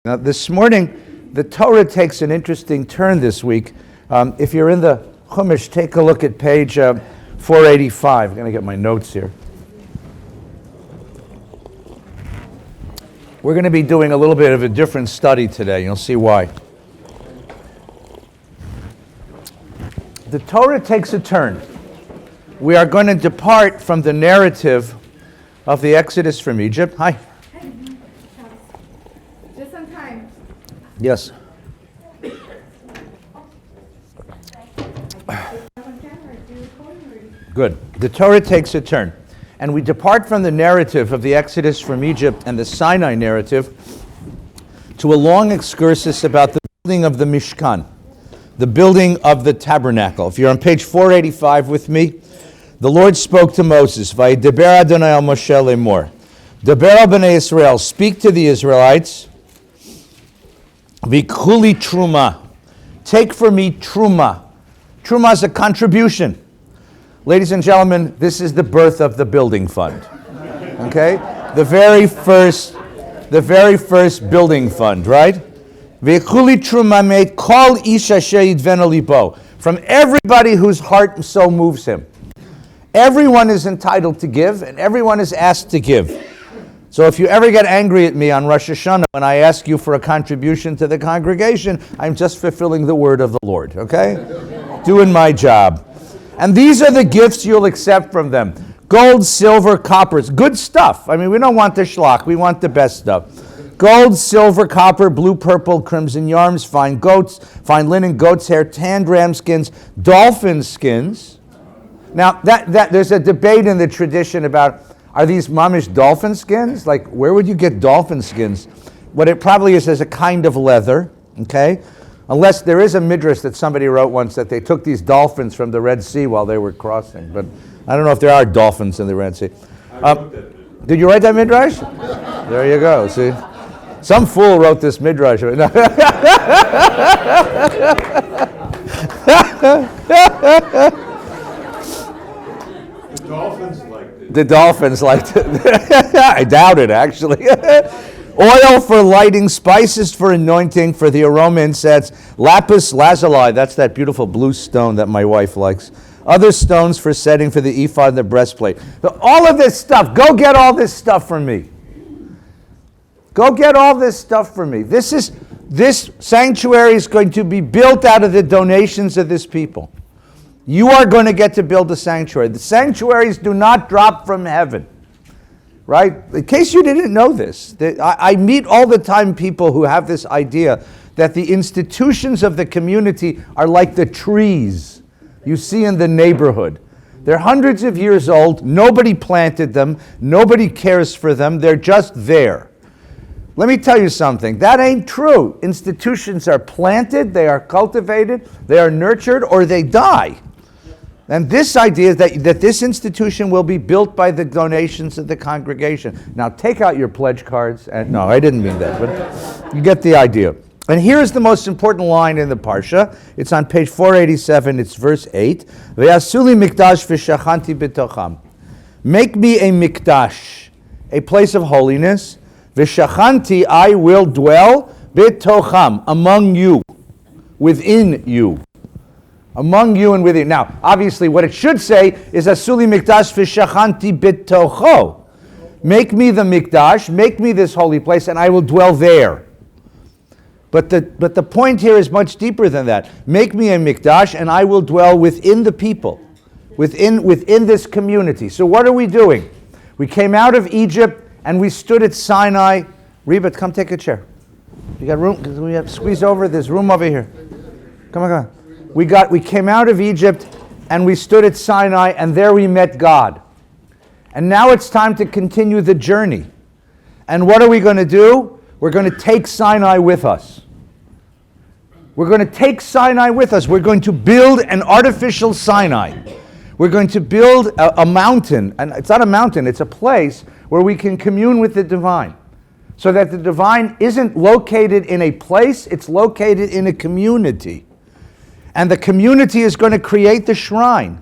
Now, this morning, the Torah takes an interesting turn this week. If you're in the Chumash, take a look at page 485. I'm going to get my notes here. We're going to be doing a little bit of a different study today. You'll see why. The Torah takes a turn. We are going to depart from the narrative of the Exodus from Egypt. Hi. Just on time. Yes. Good. The Torah takes a turn. And we depart from the narrative of the Exodus from Egypt and the Sinai narrative to a long excursus about the building of the Mishkan, the building of the tabernacle. If you're on page 485 with me, the Lord spoke to Moses, Vayidaber Adonai al Moshe lemor, Daber al bnei Israel, speak to the Israelites, Vikuli Terumah, take for me Terumah. Terumah is a contribution. Ladies and gentlemen, this is the birth of the building fund. Okay? The very first building fund, right? Vikuli Terumah made kol ish asher yidvena libo, from everybody whose heart and soul moves him. Everyone is entitled to give, and everyone is asked to give. So if you ever get angry at me on Rosh Hashanah when I ask you for a contribution to the congregation, I'm just fulfilling the word of the Lord, okay? Doing my job. And these are the gifts you'll accept from them. Gold, silver, coppers, good stuff. I mean, we don't want the schlock, we want the best stuff. Gold, silver, copper, blue, purple, crimson yarns, fine goats, fine linen, goat's hair, tanned ram skins, dolphin skins. Now, that there's a debate in the tradition about, are these mamish dolphin skins? Like, where would you get dolphin skins? What it probably is a kind of leather, okay? Unless there is a midrash that somebody wrote once that they took these dolphins from the Red Sea while they were crossing. But I don't know if there are dolphins in the Red Sea. Did you write that midrash? There you go, see? Some fool wrote this midrash. The dolphins liked it. I doubt it, actually. Oil for lighting, spices for anointing, for the aroma incense, lapis lazuli, that's that beautiful blue stone that my wife likes. Other stones for setting for the ephod and the breastplate. So all of this stuff, go get all this stuff from me. Go get all this stuff from me. This sanctuary is going to be built out of the donations of this people. You are going to get to build a sanctuary. The sanctuaries do not drop from heaven, right? In case you didn't know this, I meet all the time people who have this idea that the institutions of the community are like the trees you see in the neighborhood. They're hundreds of years old. Nobody planted them. Nobody cares for them. They're just there. Let me tell you something. That ain't true. Institutions are planted, they are cultivated, they are nurtured, or they die. And this idea is that this institution will be built by the donations of the congregation. Now take out your pledge cards. No, I didn't mean that, but you get the idea. And here's the most important line in the Parsha. It's on page 487, it's verse 8. Ve'asuli mikdash v'shachanti b'tocham. Make me a mikdash, a place of holiness. V'shachanti, I will dwell b'tocham, among you, within you. Among you and within. Now, obviously, what it should say is Asuli mikdash v'shachanti b'tocho. Make me the mikdash, make me this holy place, and I will dwell there. But the point here is much deeper than that. Make me a mikdash, and I will dwell within the people, within this community. So what are we doing? We came out of Egypt, and we stood at Sinai. Reba, come take a chair. You got room? We have to squeeze over. There's room over here. Come on. We came out of Egypt and we stood at Sinai, and there we met God. And now it's time to continue the journey. And what are we going to do? We're going to take Sinai with us. We're going to take Sinai with us. We're going to build an artificial Sinai. We're going to build a mountain. And it's not a mountain, it's a place where we can commune with the divine. So that the divine isn't located in a place, it's located in a community. And the community is going to create the shrine.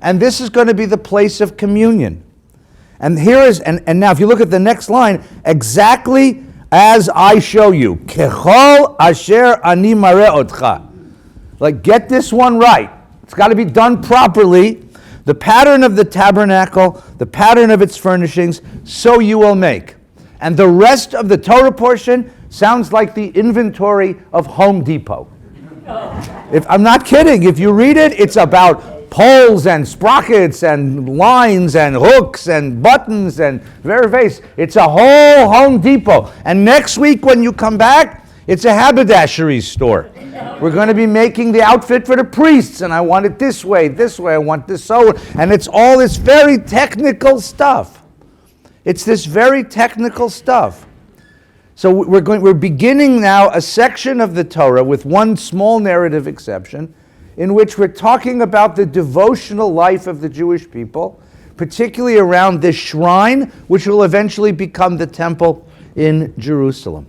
And this is going to be the place of communion. And here is, and now if you look at the next line, exactly as I show you. Kechol asher ani mareh otcha. Like, get this one right. It's got to be done properly. The pattern of the tabernacle, the pattern of its furnishings, so you will make. And the rest of the Torah portion sounds like the inventory of Home Depot. If I'm not kidding, if you read it, it's about poles and sprockets and lines and hooks and buttons and various. It's a whole Home Depot. And next week when you come back, it's a haberdashery store. We're going to be making the outfit for the priests, and I want it this way, I want this so, and it's all this very technical stuff. It's this very technical stuff. So we're beginning now a section of the Torah with one small narrative exception, in which we're talking about the devotional life of the Jewish people, particularly around this shrine, which will eventually become the temple in Jerusalem.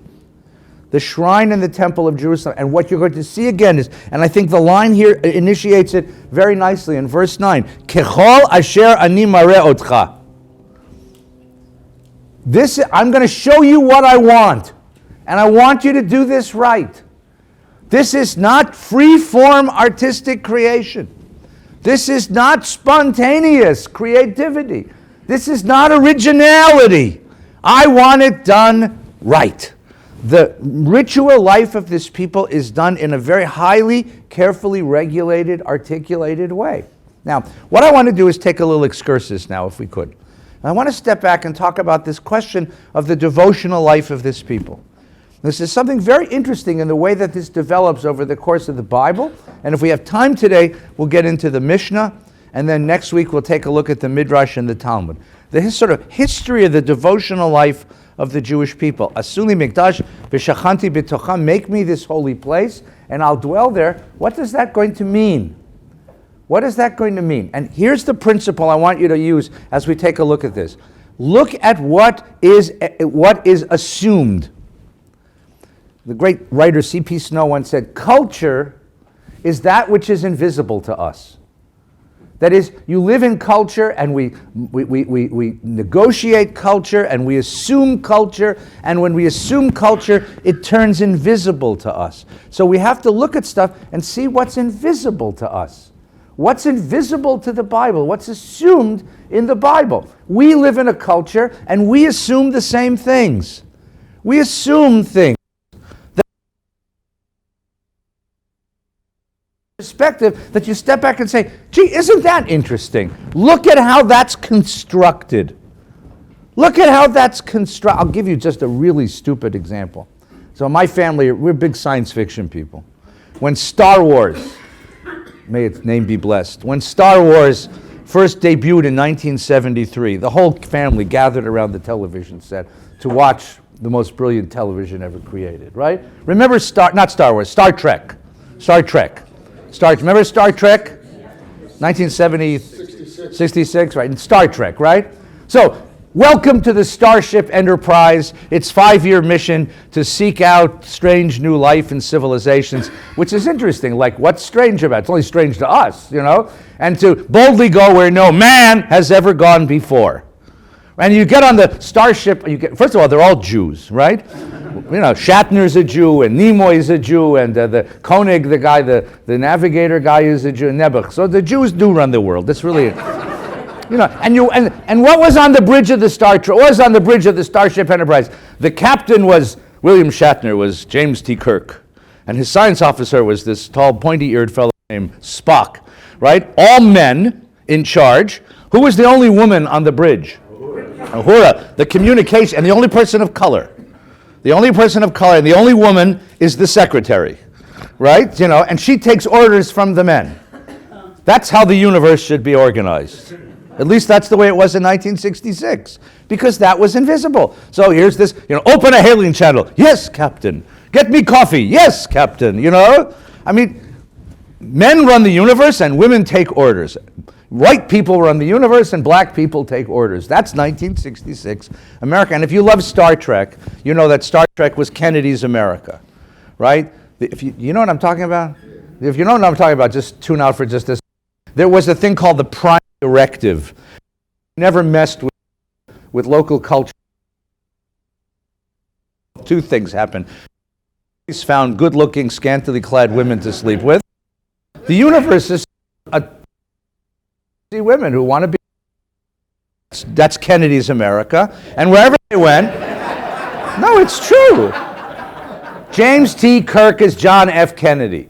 The shrine and the temple of Jerusalem. And what you're going to see again is, and I think the line here initiates it very nicely in verse 9, Kechol asher ani mareh otcha. This, I'm going to show you what I want, and I want you to do this right. This is not free-form artistic creation. This is not spontaneous creativity. This is not originality. I want it done right. The ritual life of this people is done in a very highly, carefully regulated, articulated way. Now, what I want to do is take a little excursus now, if we could. I want to step back and talk about this question of the devotional life of this people. This is something very interesting in the way that this develops over the course of the Bible. And if we have time today, we'll get into the Mishnah. And then next week, we'll take a look at the Midrash and the Talmud. The sort of history of the devotional life of the Jewish people. Asuli mikdash v'shachanti b'tocham. Make me this holy place, and I'll dwell there. What is that going to mean? What is that going to mean? And here's the principle I want you to use as we take a look at this. Look at what is assumed. The great writer C.P. Snow once said, culture is that which is invisible to us. That is, you live in culture, and we negotiate culture, and we assume culture, and when we assume culture, it turns invisible to us. So we have to look at stuff and see what's invisible to us. What's invisible to the Bible? What's assumed in the Bible? We live in a culture, and we assume the same things. We assume things. Perspective that you step back and say, gee, isn't that interesting? Look at how that's constructed. Look at how that's constructed. I'll give you just a really stupid example. So my family, we're big science fiction people. When Star Wars, may its name be blessed, when Star Wars first debuted in 1973, the whole family gathered around the television set to watch the most brilliant television ever created, right? Remember Star Trek. Remember Star Trek? 1966, right? And Star Trek, right? So, welcome to the Starship Enterprise. Its 5-year mission to seek out strange new life and civilizations, which is interesting. Like, what's strange about it? It's only strange to us, you know? And to boldly go where no man has ever gone before. And you get on the starship, first of all, they're all Jews, right? You know, Shatner's a Jew, and Nimoy's a Jew, and the Koenig, the guy, the navigator guy is a Jew, Nebuch. So the Jews do run the world. That's really, you know. And what was on the bridge of the Starship Enterprise? The captain was William Shatner, was James T. Kirk, and his science officer was this tall, pointy-eared fellow named Spock, right? All men in charge. Who was the only woman on the bridge? Uhura, the communication, and the only person of color. The only person of color, and the only woman is the secretary, right? You know, and she takes orders from the men. That's how the universe should be organized. At least that's the way it was in 1966, because that was invisible. So here's this, you know, open a hailing channel. Yes, Captain. Get me coffee. Yes, Captain. You know, I mean, men run the universe and women take orders. White people run the universe and black people take orders. That's 1966 America. And if you love Star Trek, you know that Star Trek was Kennedy's America, right? If you know what I'm talking about? If you know what I'm talking about, just tune out for just this. There was a thing called the Prime Directive. Never messed with local culture. Two things happen. He's found good-looking, scantily clad women to sleep with. The universe is women who want to be. That's Kennedy's America. And wherever they went, no, it's true. James T. Kirk is John F. Kennedy.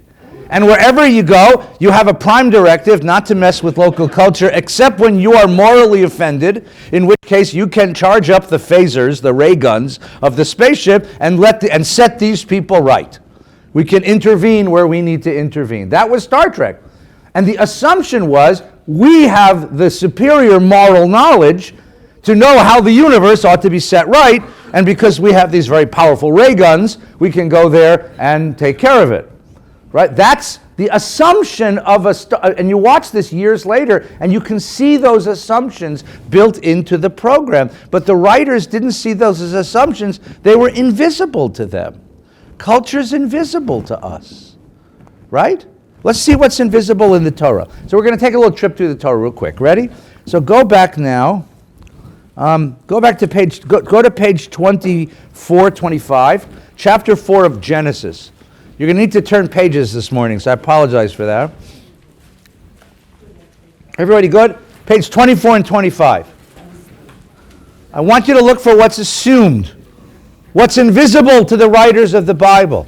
And wherever you go, you have a prime directive not to mess with local culture, except when you are morally offended, in which case you can charge up the phasers, the ray guns of the spaceship, and set these people right. We can intervene where we need to intervene. That was Star Trek. And the assumption was, we have the superior moral knowledge to know how the universe ought to be set right, and because we have these very powerful ray guns, we can go there and take care of it. Right? That's the assumption of a star. And you watch this years later, and you can see those assumptions built into the program. But the writers didn't see those as assumptions. They were invisible to them. Culture's invisible to us. Right? Let's see what's invisible in the Torah. So we're going to take a little trip through the Torah real quick. Ready? So go back now. Go to page 24, 25. Chapter 4 of Genesis. You're going to need to turn pages this morning, so I apologize for that. Everybody good? Page 24 and 25. I want you to look for what's assumed, what's invisible to the writers of the Bible.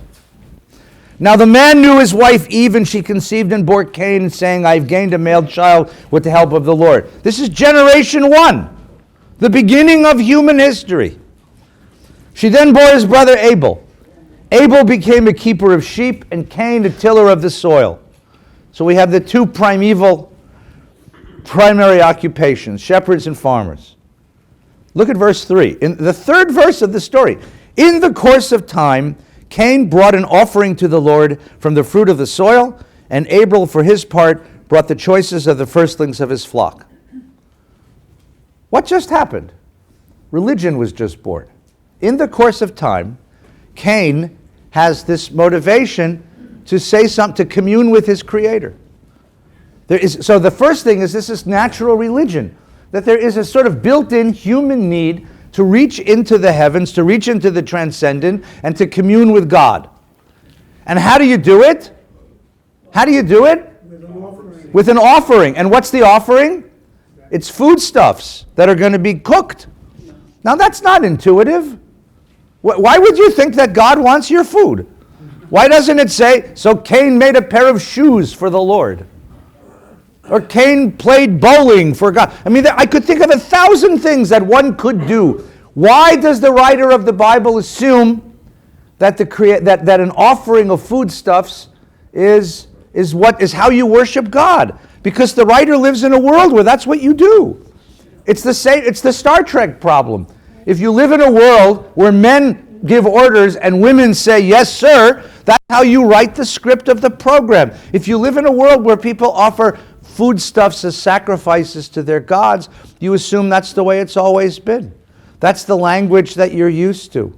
Now the man knew his wife Eve, and she conceived and bore Cain, saying, I've gained a male child with the help of the Lord. This is generation 1, the beginning of human history. She then bore his brother Abel. Abel became a keeper of sheep, and Cain a tiller of the soil. So we have the two primeval primary occupations, shepherds and farmers. Look at verse 3. In the third verse of the story, in the course of time, Cain brought an offering to the Lord from the fruit of the soil, and Abel, for his part, brought the choicest of the firstlings of his flock. What just happened? Religion was just born. In the course of time, Cain has this motivation to say something, to commune with his Creator. So the first thing is, this is natural religion, that there is a sort of built-in human need to reach into the heavens, to reach into the transcendent, and to commune with God. And how do you do it? How do you do it? With an offering. With an offering. And what's the offering? It's foodstuffs that are going to be cooked. Now that's not intuitive. Why would you think that God wants your food? Why doesn't it say, so Cain made a pair of shoes for the Lord? Or Cain played bowling for God. I mean, I could think of 1,000 things that one could do. Why does the writer of the Bible assume that that an offering of foodstuffs is how you worship God? Because the writer lives in a world where that's what you do. It's the Star Trek problem. If you live in a world where men give orders and women say, yes, sir, that's how you write the script of the program. If you live in a world where people offer foodstuffs as sacrifices to their gods, you assume that's the way it's always been. That's the language that you're used to.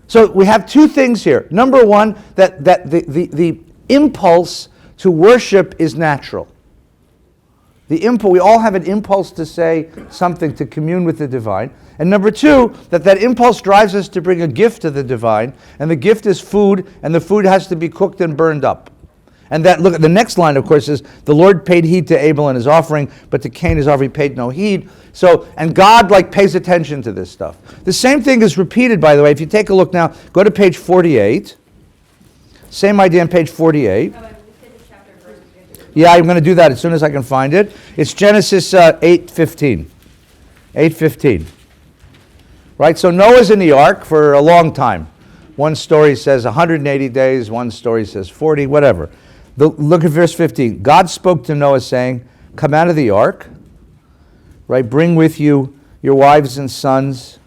So we have two things here. Number one, that the impulse to worship is natural. We all have an impulse to say something, to commune with the divine. And number two, that impulse drives us to bring a gift to the divine, and the gift is food, and the food has to be cooked and burned up. And look at the next line, of course, is the Lord paid heed to Abel and his offering, but to Cain his offering paid no heed. So, and God pays attention to this stuff. The same thing is repeated, by the way. If you take a look now, go to page 48. Same idea on page 48. Yeah, I'm going to do that as soon as I can find it. It's Genesis 8:15. 8:15. Right, so Noah's in the ark for a long time. One story says 180 days, one story says 40, whatever. Look at verse 15. God spoke to Noah saying, come out of the ark, right? Bring with you your wives and sons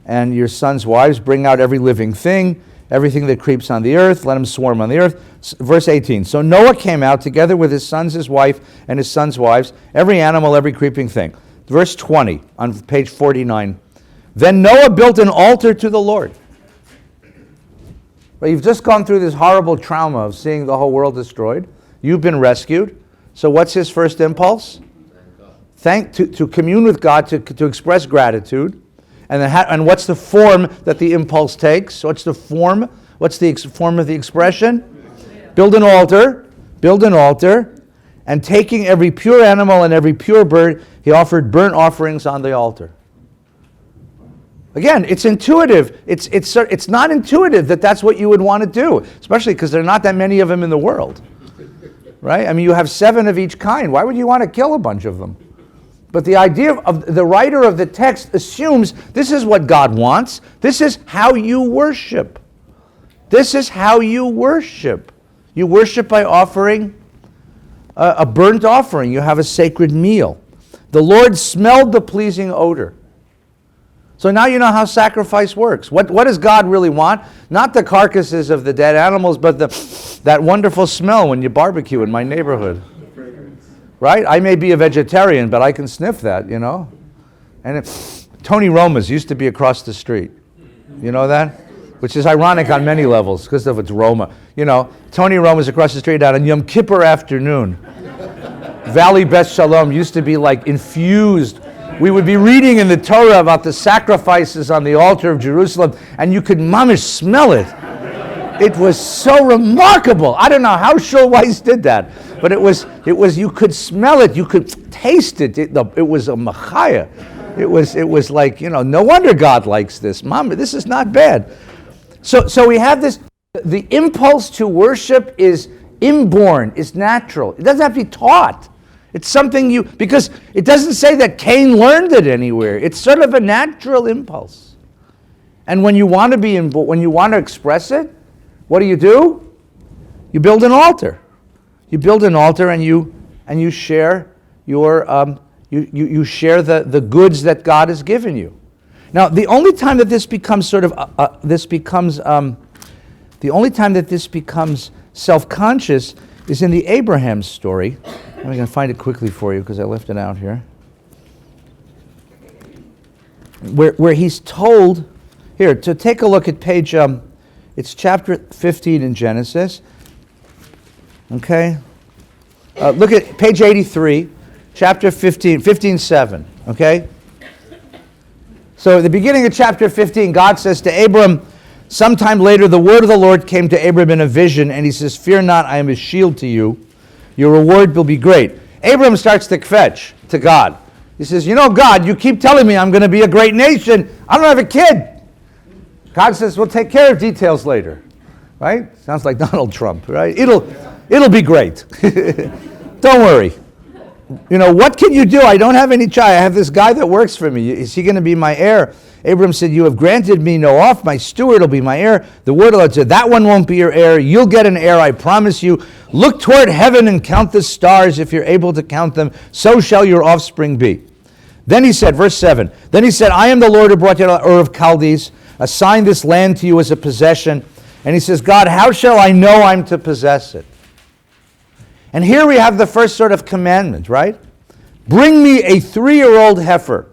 and your sons' wives. Bring out every living thing, everything that creeps on the earth. Let them swarm on the earth. Verse 18. So Noah came out together with his sons, his wife, and his sons' wives, every animal, every creeping thing. Verse 20 on page 49. Then Noah built an altar to the Lord. Well, you've just gone through this horrible trauma of seeing the whole world destroyed. You've been rescued. So what's his first impulse? To commune with God, to express gratitude. And what's the form that the impulse takes? What's the form? What's the form of the expression? Build an altar. Build an altar. And taking every pure animal and every pure bird, he offered burnt offerings on the altar. Again, it's intuitive. It's not intuitive that that's what you would want to do, especially because there are not that many of them in the world. Right? I mean, you have 7 of each kind. Why would you want to kill a bunch of them? But the idea of the writer of the text assumes this is what God wants. This is how you worship. This is how you worship. You worship by offering a burnt offering. You have a sacred meal. The Lord smelled the pleasing odor. So now you know how sacrifice works. What does God really want? Not the carcasses of the dead animals, but that wonderful smell when you barbecue in my neighborhood. Right? I may be a vegetarian, but I can sniff that, you know. And Tony Roma's used to be across the street. You know that? Which is ironic on many levels because of its Roma. You know, Tony Roma's across the street on Yom Kippur afternoon. Valley Beth Shalom used to be like infused. We would be reading in the Torah about the sacrifices on the altar of Jerusalem, and you could mamish smell it. It was so remarkable. I don't know how Schulweis did that, but it was. You could smell it. You could taste it. It was a machaya. It was like, you know, no wonder God likes this. Mama, this is not bad. So we have this. The impulse to worship is inborn. It's natural. It doesn't have to be taught. It's something because it doesn't say that Cain learned it anywhere. It's sort of a natural impulse. And when you want to express it, what do? You build an altar. You build an altar and you share your you share the goods that God has given you. Now, the only time that this becomes self-conscious is in the Abraham story. I'm going to find it quickly for you because I left it out here. Where he's told, here, to take a look at page, it's chapter 15 in Genesis. Okay? Look at page 83, chapter 15:7. Okay? So at the beginning of chapter 15, God says to Abram, sometime later the word of the Lord came to Abram in a vision, and he says, fear not, I am a shield to you. Your reward will be great. Abram starts to kvetch to God. He says, you know, God, you keep telling me I'm going to be a great nation. I don't have a kid. God says, we'll take care of details later. Right? Sounds like Donald Trump, right? It'll be great. Don't worry. You know, what can you do? I don't have any child. I have this guy that works for me. Is he going to be my heir? Abram said, you have granted me no off. My steward will be my heir. The word of the Lord said, that one won't be your heir. You'll get an heir, I promise you. Look toward heaven and count the stars. If you're able to count them, so shall your offspring be. Then he said, verse 7, then he said, I am the Lord who brought you out of Ur of Chaldees, assigned this land to you as a possession. And he says, God, how shall I know I'm to possess it? And here we have the first sort of commandment, right? Bring me a 3-year-old heifer.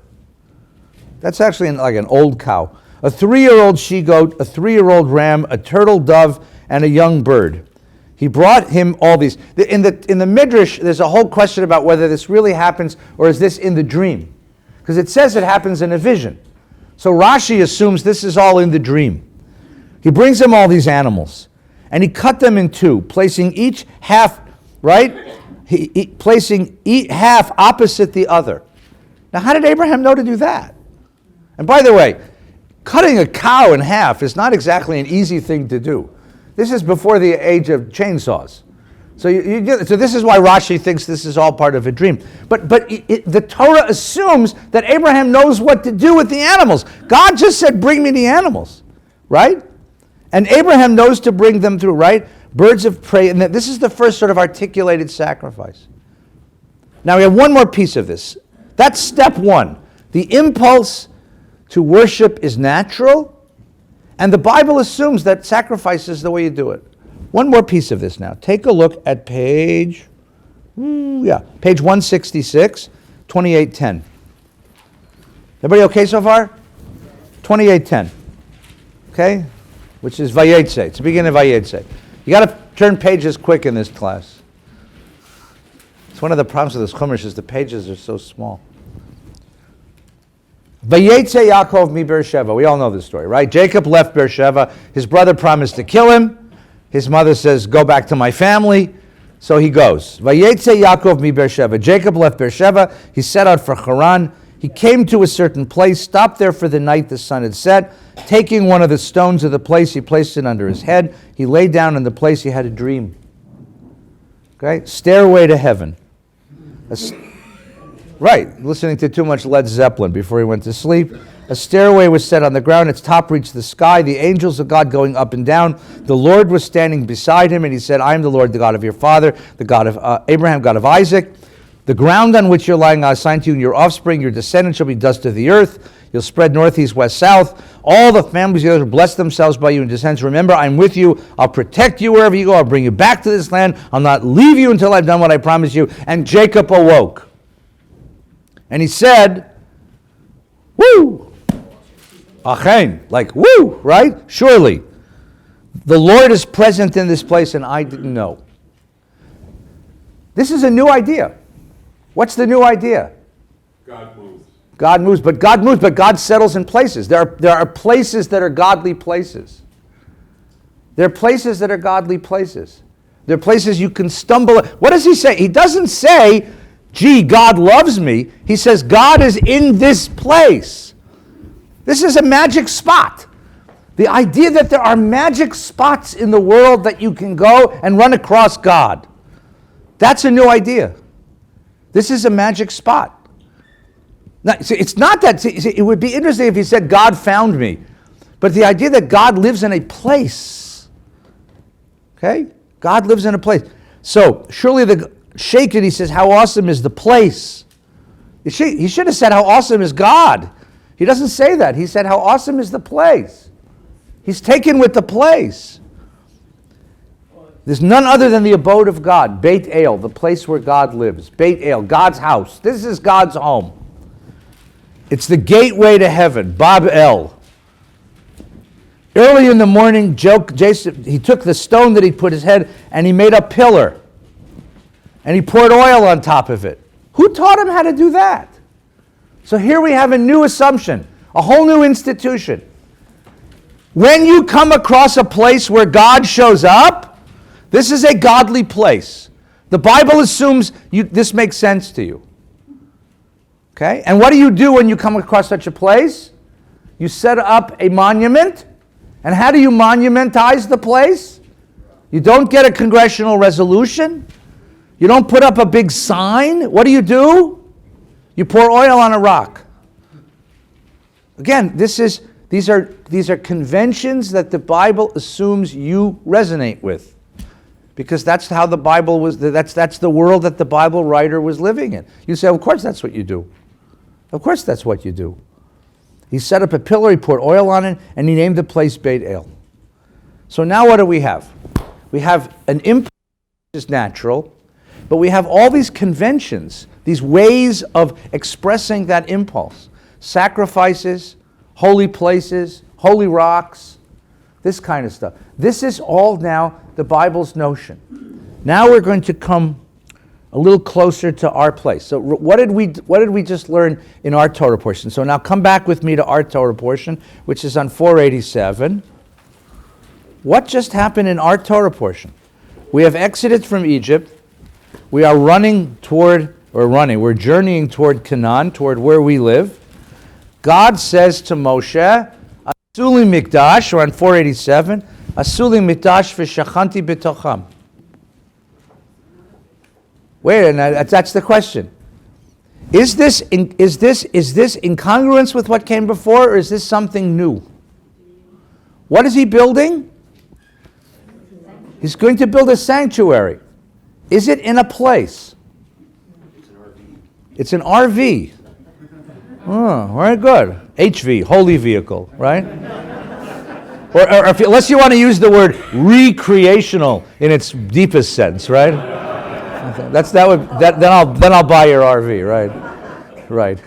That's actually like an old cow. A 3-year-old she-goat, a 3-year-old ram, a turtle dove, and a young bird. He brought him all these. In the Midrash, there's a whole question about whether this really happens or is this in the dream. Because it says it happens in a vision. So Rashi assumes this is all in the dream. He brings him all these animals, and he cut them in two, placing each half, right? Placing each half opposite the other. Now, how did Abraham know to do that? And by the way, cutting a cow in half is not exactly an easy thing to do. This is before the age of chainsaws. So this is why Rashi thinks this is all part of a dream. But the Torah assumes that Abraham knows what to do with the animals. God just said, bring me the animals, right? And Abraham knows to bring them through, right? Birds of prey, and this is the first sort of articulated sacrifice. Now we have one more piece of this. That's step one. The impulse to worship is natural, and the Bible assumes that sacrifice is the way you do it. One more piece of this now. Take a look at page 166, 2810. Everybody okay so far? 2810. Okay? Which is Vayetze. It's the beginning of Vayetze. You got to turn pages quick in this class. It's one of the problems with this Chumash is the pages are so small. Vayetze Yaakov mi Beersheva. We all know this story, right? Jacob left Beersheva. His brother promised to kill him. His mother says, go back to my family. So he goes. Vayetze Yaakov mi Beersheva. Jacob left Beersheva. He set out for Haran. He came to a certain place, stopped there for the night. The sun had set. Taking one of the stones of the place, he placed it under his head. He lay down in the place. He had a dream. Okay? Stairway to heaven. Right, listening to too much Led Zeppelin before he went to sleep. A stairway was set on the ground. Its top reached the sky. The angels of God going up and down. The Lord was standing beside him, and he said, I am the Lord, the God of your father, the God of Abraham, God of Isaac. The ground on which you're lying I assign to you and your offspring, your descendants shall be dust of the earth. You'll spread north, east, west, south. All the families of the earth will bless themselves by you and descendants. Remember, I'm with you. I'll protect you wherever you go. I'll bring you back to this land. I'll not leave you until I've done what I promised you. And Jacob awoke. And he said, woo! Achen, like woo, right? Surely. The Lord is present in this place and I didn't know. This is a new idea. What's the new idea? God moves. God moves, but God settles in places. There are places that are godly places. There are places that are godly places. There are places you can stumble. What does he say? He doesn't say, gee, God loves me. He says, God is in this place. This is a magic spot. The idea that there are magic spots in the world that you can go and run across God. That's a new idea. This is a magic spot. Now, see, it's not that, see, it would be interesting if he said, God found me. But the idea that God lives in a place. Okay? God lives in a place. So, surely the shaken, he says, how awesome is the place? He should have said, how awesome is God? He doesn't say that. He said, how awesome is the place? He's taken with the place. There's none other than the abode of God, Beit El, the place where God lives. Beit El, God's house. This is God's home. It's the gateway to heaven, Bab El. Early in the morning, Jason, he took the stone that he put his head and he made a pillar. And he poured oil on top of it. Who taught him how to do that? So here we have a new assumption, a whole new institution. When you come across a place where God shows up, this is a godly place. The Bible assumes this makes sense to you. Okay? And what do you do when you come across such a place? You set up a monument. And how do you monumentize the place? You don't get a congressional resolution. You don't put up a big sign. What do? You pour oil on a rock. Again, these are conventions that the Bible assumes you resonate with. Because that's how the Bible was, that's the world that the Bible writer was living in. You say, of course that's what you do. Of course that's what you do. He set up a pillar, he poured oil on it, and he named the place Beit El. So now what do we have? We have an impulse which is natural, but we have all these conventions, these ways of expressing that impulse. Sacrifices, holy places, holy rocks, this kind of stuff. This is all now the Bible's notion. Now we're going to come a little closer to our place. So what did we just learn in our Torah portion? So now come back with me to our Torah portion, which is on 487. What just happened in our Torah portion? We have exited from Egypt. We are we're journeying toward Canaan, toward where we live. God says to Moshe, Asuli Mikdash, we're on 487, Asuli Mikdash v'shachanti b'tocham. Wait, and that's the question. Is this incongruence with what came before, or is this something new? What is he building? He's going to build a sanctuary. Is it in a place? It's an RV. Oh, very good. HV, holy vehicle, right? or unless you want to use the word recreational in its deepest sense, right? Then I'll buy your RV, right.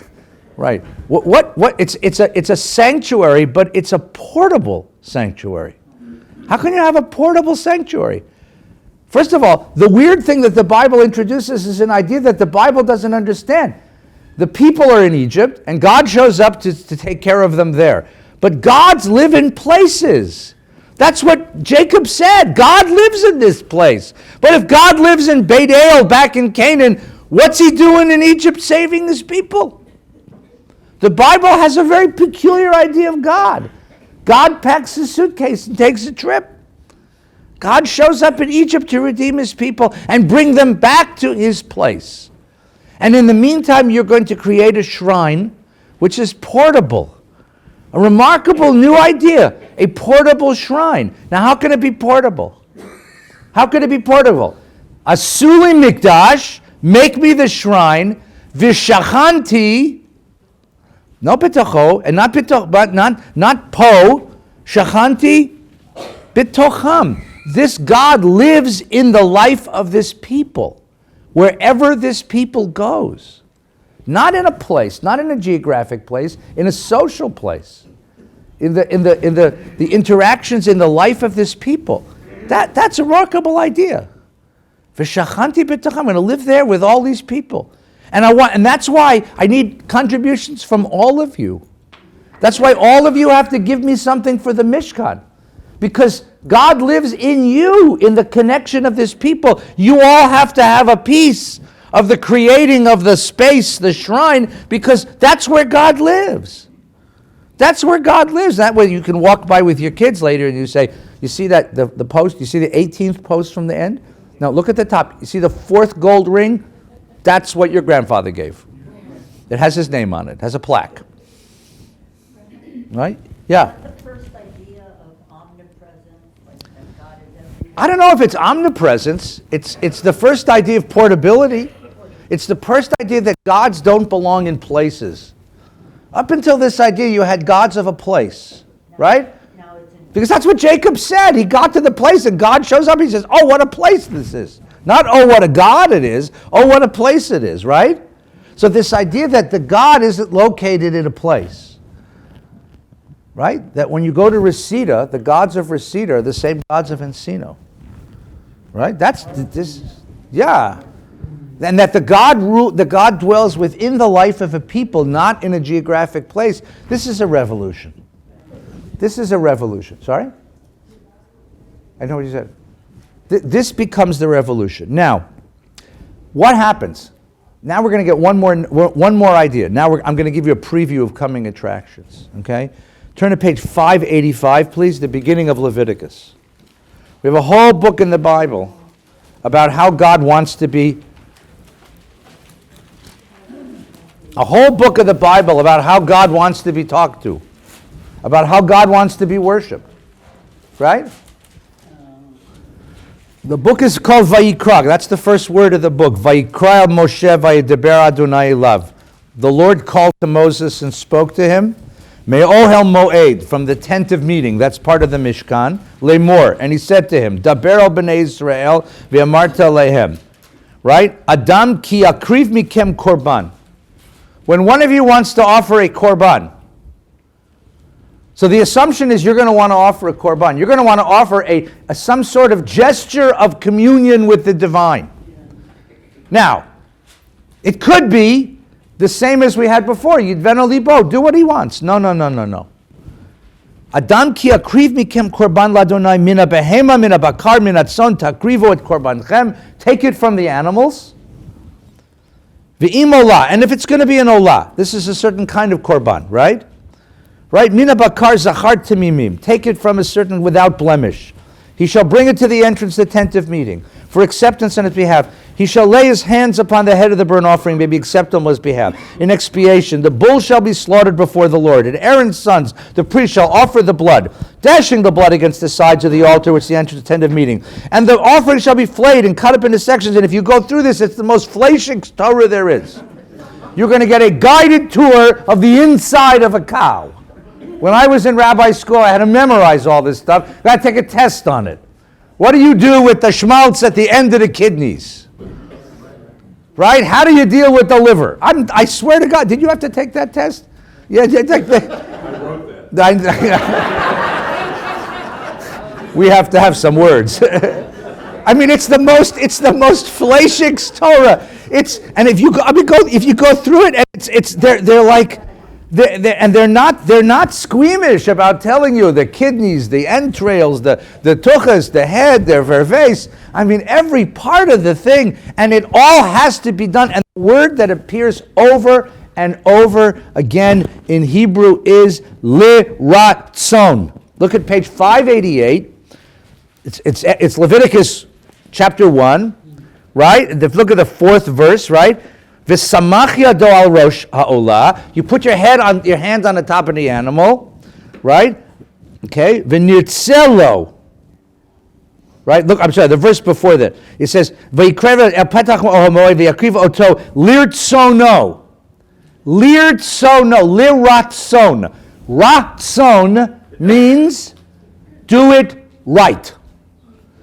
What? It's a sanctuary, but it's a portable sanctuary. How can you have a portable sanctuary? First of all, the weird thing that the Bible introduces is an idea that the Bible doesn't understand. The people are in Egypt, and God shows up to take care of them there. But gods live in places. That's what Jacob said. God lives in this place. But if God lives in Beit El back in Canaan, what's he doing in Egypt saving his people? The Bible has a very peculiar idea of God. God packs his suitcase and takes a trip. God shows up in Egypt to redeem his people and bring them back to his place. And in the meantime, you're going to create a shrine which is portable. A remarkable new idea, a portable shrine. Now, how can it be portable? How can it be portable? Asuli mikdash, make me the shrine, v'shachanti, no bitocho, and not bitoch, but not po, shachanti bitocham. This God lives in the life of this people, wherever this people goes. Not in a place, not in a geographic place, in a social place. In the interactions in the life of this people. That's a remarkable idea. V'shachanti b'tacham, I'm going to live there with all these people. And that's why I need contributions from all of you. That's why all of you have to give me something for the Mishkan. Because God lives in you, in the connection of this people. You all have to have a piece of the creating of the space, the shrine, because that's where God lives. That's where God lives. That way you can walk by with your kids later and you say, you see that the post, you see the 18th post from the end? Now look at the top. You see the 4th gold ring? That's what your grandfather gave. It has his name on it. It has a plaque. Right? Yeah. The first idea of omnipresence, like that God is everywhere. I don't know if it's omnipresence. It's the first idea of portability. It's the first idea that gods don't belong in places. Up until this idea, you had gods of a place, right? Now it's in Because that's what Jacob said. He got to the place and God shows up. He says, oh, what a place this is. Not, oh, what a God it is. Oh, what a place it is, right? So this idea that the God isn't located in a place, right? That when you go to Reseda, the gods of Reseda are the same gods of Encino, right? That's this, yeah. And that the God dwells within the life of a people, not in a geographic place. This is a revolution. This is a revolution. Sorry? I know what you said. This becomes the revolution. Now, what happens? Now we're going to get one more idea. Now I'm going to give you a preview of coming attractions. Okay? Turn to page 585, please, the beginning of Leviticus. We have a whole book in the Bible about how God wants to be. A whole book of the Bible about how God wants to be talked to. About how God wants to be worshipped. Right? The book is called Vayikra. That's the first word of the book. Vayikra el Moshe vayedaber Adonai elav. The Lord called to Moses and spoke to him. Me'ohel moed, from the tent of meeting. That's part of the Mishkan. Lemor. And he said to him, Daber el b'nei Israel ve'amarta lehem. Right? Adam ki akriv mikem korban. When one of you wants to offer a korban, so the assumption is you're going to want to offer a korban. You're going to want to offer some sort of gesture of communion with the divine. Now, it could be the same as we had before. Yidveno libo, do what he wants. No. Adam ki akriv mikem korban ladonai mina behema mina bakar mina tzon takrivo et korbanchem. Take it from the animals. V'im olah, and if it's going to be an olah, this is a certain kind of korban, right? Right? Mina bakar zachar tamimim. Take it from a certain without blemish. He shall bring it to the entrance of the tent of meeting for acceptance on his behalf. He shall lay his hands upon the head of the burnt offering, may be accepted on his behalf. In expiation, the bull shall be slaughtered before the Lord, and Aaron's sons, the priest, shall offer the blood, dashing the blood against the sides of the altar which the entrance of the tent of meeting. And the offering shall be flayed and cut up into sections. And if you go through this, it's the most flashing Torah there is. You're going to get a guided tour of the inside of a cow. When I was in rabbi school, I had to memorize all this stuff. I had to take a test on it. What do you do with the schmaltz at the end of the kidneys? Right? How do you deal with the liver? I swear to God, did you have to take that test? Yeah, I wrote that. We have to have some words. I mean, it's the most fleishik Torah. And if you go through it, and they're like, they're not squeamish about telling you the kidneys, the entrails, the tuchas, the head, the verves. I mean, every part of the thing, and it all has to be done. And the word that appears over and over again in Hebrew is liratzon. Look at page 588. It's Leviticus chapter 1, right? Look at the 4th verse, right? V'samach yado al rosh ha'olah. You put your hands on the top of the animal, right? Okay. V'nirtzelo. Right? Look, I'm sorry, the verse before that. It says, V'yikrev el petach ma'ohamoy v'yakriv oto lirtzono. Lirtzono. Liratzon. Ratzon means do it right.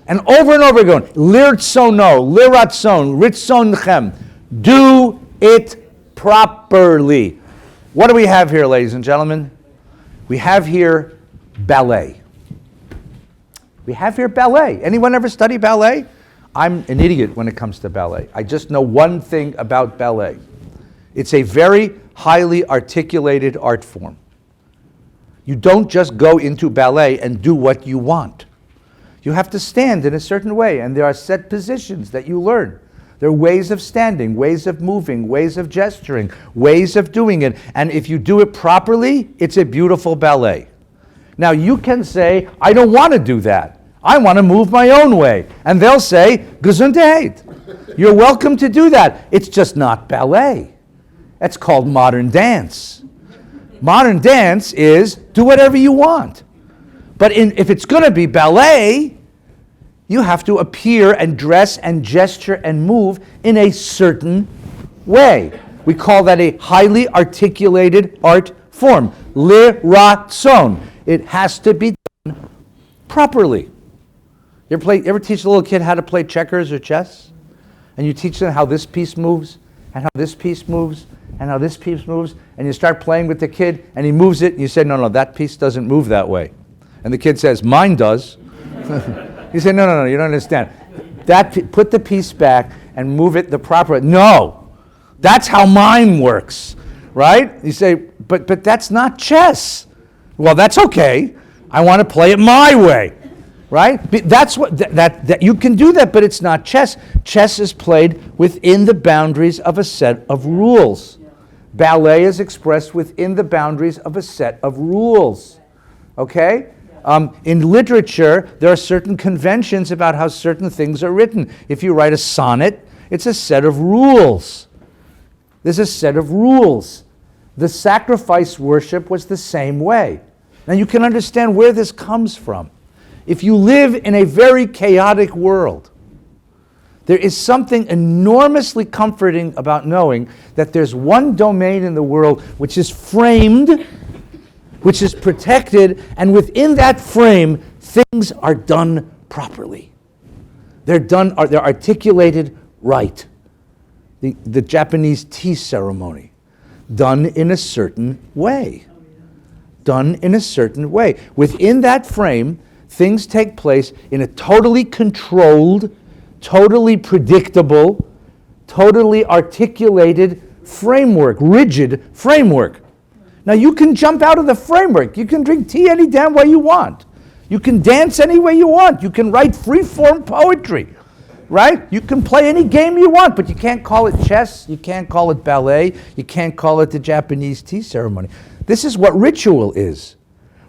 And over again, lirtzono, liratzon, ritzonechem. Do it properly. What do we have here, ladies and gentlemen? We have here ballet. We have here ballet. Anyone ever study ballet? I'm an idiot when it comes to ballet. I just know one thing about ballet. It's a very highly articulated art form. You don't just go into ballet and do what you want. You have to stand in a certain way, and there are set positions that you learn. There are ways of standing, ways of moving, ways of gesturing, ways of doing it. And if you do it properly, it's a beautiful ballet. Now, you can say, I don't want to do that. I want to move my own way. And they'll say, Gesundheit. You're welcome to do that. It's just not ballet. That's called modern dance. Modern dance is do whatever you want. But if it's going to be ballet, you have to appear and dress and gesture and move in a certain way. We call that a highly articulated art form. Liratzon. It has to be done properly. You ever teach a little kid how to play checkers or chess? And you teach them how this piece moves, and how this piece moves, and how this piece moves, and you start playing with the kid, and he moves it, and you say, no, that piece doesn't move that way. And the kid says, mine does. You say, no, you don't understand. Put the piece back and move it the proper way. No, that's how mine works, right? You say, but that's not chess. Well, that's okay. I want to play it my way, right? That's what that you can do that, but it's not chess. Chess is played within the boundaries of a set of rules. Ballet is expressed within the boundaries of a set of rules. Okay? In literature, there are certain conventions about how certain things are written. If you write a sonnet, it's a set of rules. There's a set of rules. The sacrifice worship was the same way. Now you can understand where this comes from. If you live in a very chaotic world, there is something enormously comforting about knowing that there's one domain in the world which is framed, which is protected, and within that frame, things are done properly. They're articulated right. The Japanese tea ceremony, done in a certain way. Done in a certain way. Within that frame, things take place in a totally controlled, totally predictable, totally articulated framework, rigid framework. Now you can jump out of the framework. You can drink tea any damn way you want. You can dance any way you want. You can write free-form poetry, right? You can play any game you want, but you can't call it chess. You can't call it ballet. You can't call it the Japanese tea ceremony. This is what ritual is.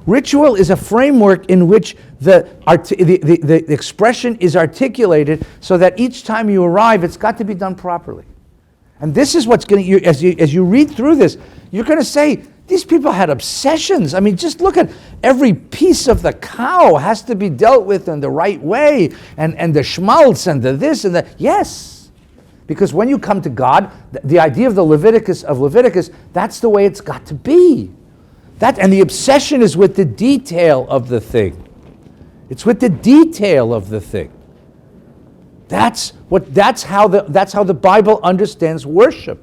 Ritual is a framework in which the expression is articulated so that each time you arrive, it's got to be done properly. And this is what's going to, as you read through this, you're going to say, these people had obsessions. I mean, just look at every piece of the cow has to be dealt with in the right way, and the schmaltz and the this and the, yes. Because when you come to God, the idea of the Leviticus, that's the way it's got to be. And the obsession is with the detail of the thing. It's with the detail of the thing. That's how the Bible understands worship.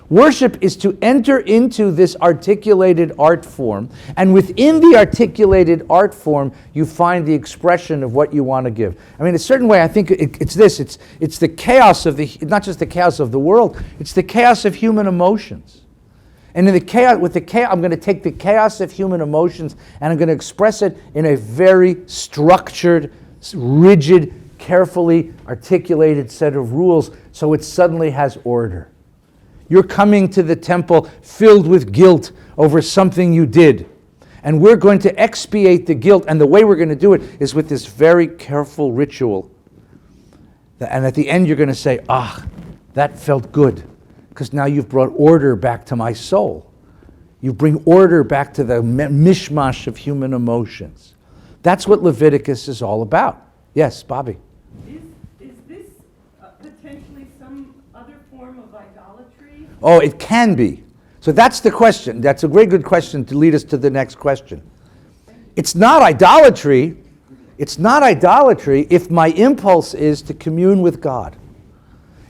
Worship is to enter into this articulated art form, and within the articulated art form, you find the expression of what you want to give. I mean, in a certain way, I think it's this. It's the chaos of not just the chaos of the world, it's the chaos of human emotions. And in the chaos, I'm going to take the chaos of human emotions and I'm going to express it in a very structured, rigid, carefully articulated set of rules, so it suddenly has order. You're coming to the temple filled with guilt over something you did. And we're going to expiate the guilt, and the way we're going to do it is with this very careful ritual. And at the end you're going to say, that felt good, because now you've brought order back to my soul. You bring order back to the mishmash of human emotions. That's what Leviticus is all about. Yes, Bobby? Is this potentially some other form of idolatry? Oh, it can be. So that's the question. That's a very good question to lead us to the next question. It's not idolatry. It's not idolatry if my impulse is to commune with God.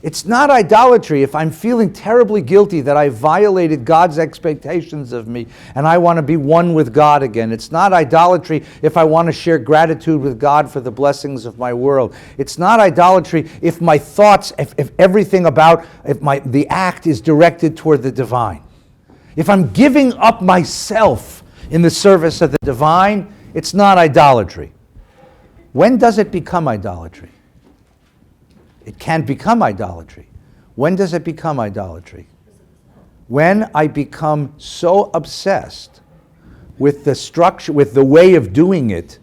It's not idolatry if I'm feeling terribly guilty that I violated God's expectations of me and I want to be one with God again. It's not idolatry if I want to share gratitude with God for the blessings of my world. It's not idolatry if my thoughts, if everything about the act is directed toward the divine. If I'm giving up myself in the service of the divine, it's not idolatry. When does it become idolatry? It can't become idolatry. When does it become idolatry? When I become so obsessed with the structure, with the way of doing it,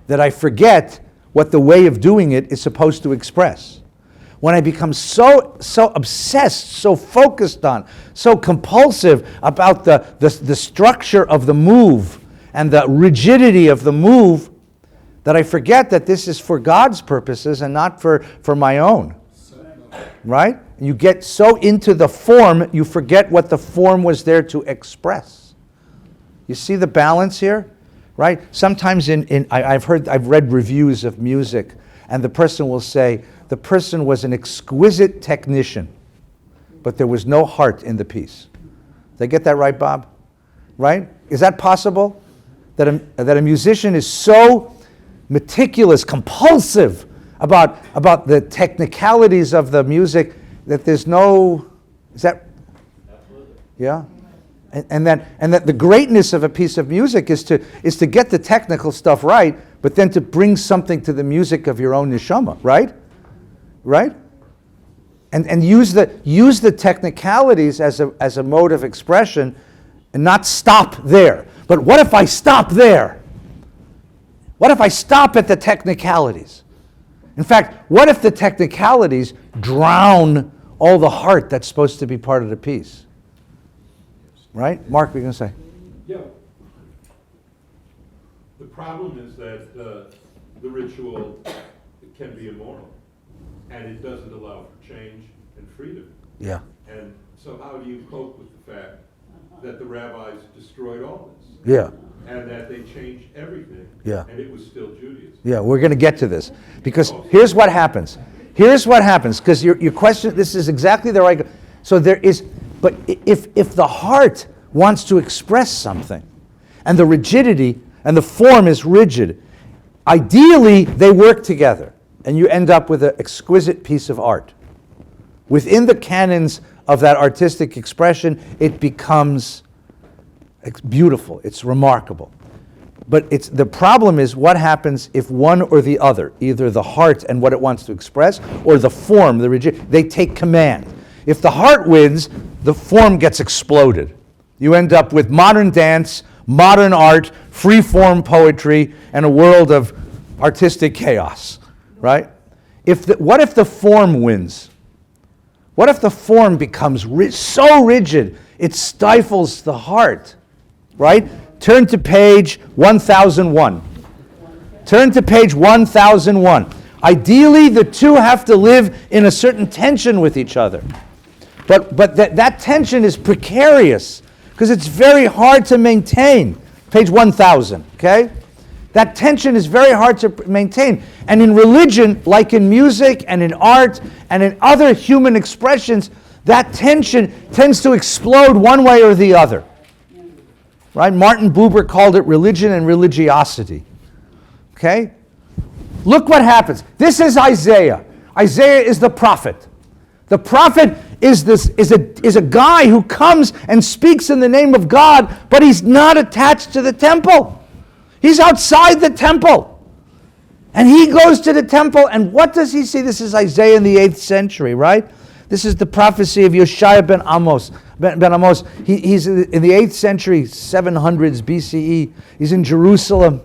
that I forget what the way of doing it is supposed to express. When I become so obsessed, so focused on, so compulsive about the structure of the move and the rigidity of the move, that I forget that this is for God's purposes and not for my own. Right? You get so into the form, you forget what the form was there to express. You see the balance here? Right? Sometimes I've read reviews of music, and the person will say, the person was an exquisite technician, but there was no heart in the piece. Did I get that right, Bob? Right? Is that possible? That a musician is so meticulous, compulsive about the technicalities of the music that there's no, is that? Absolutely. Yeah? And that the greatness of a piece of music is to get the technical stuff right, but then to bring something to the music of your own neshama, right? Right? And use the technicalities as a mode of expression and not stop there. But what if I stop there? What if I stop at the technicalities? In fact, what if the technicalities drown all the heart that's supposed to be part of the piece? Right? Mark, what are you going to say? Yeah. The problem is that the ritual can be immoral, and it doesn't allow for change and freedom. Yeah. And so how do you cope with the fact that the rabbis destroyed all this? Yeah. And that they changed everything. Yeah. And it was still Judaism. Yeah, we're going to get to this. Because here's what happens. Here's what happens. Because your question, this is exactly the right. So there is, but if the heart wants to express something, and the rigidity and the form is rigid, ideally they work together, and you end up with an exquisite piece of art. Within the canons of that artistic expression, it becomes beautiful, it's remarkable. But the problem is what happens if one or the other, either the heart and what it wants to express, or the form, the rigid, they take command. If the heart wins, the form gets exploded. You end up with modern dance, modern art, free-form poetry, and a world of artistic chaos, right? What if the form wins? What if the form becomes so rigid it stifles the heart? Right? Turn to page 1001. Turn to page 1001. Ideally, the two have to live in a certain tension with each other. But that tension is precarious because it's very hard to maintain. Page 1000, okay? That tension is very hard to maintain. And in religion, like in music and in art and in other human expressions, that tension tends to explode one way or the other. Right? Martin Buber called it religion and religiosity. Okay? Look what happens. This is Isaiah. Isaiah is the prophet. The prophet is a guy who comes and speaks in the name of God, but he's not attached to the temple. He's outside the temple. And he goes to the temple, and what does he see? This is Isaiah in the 8th century, right? This is the prophecy of Yeshaya ben Amos. Ben Amos. He's in the 8th century, 700s BCE. He's in Jerusalem,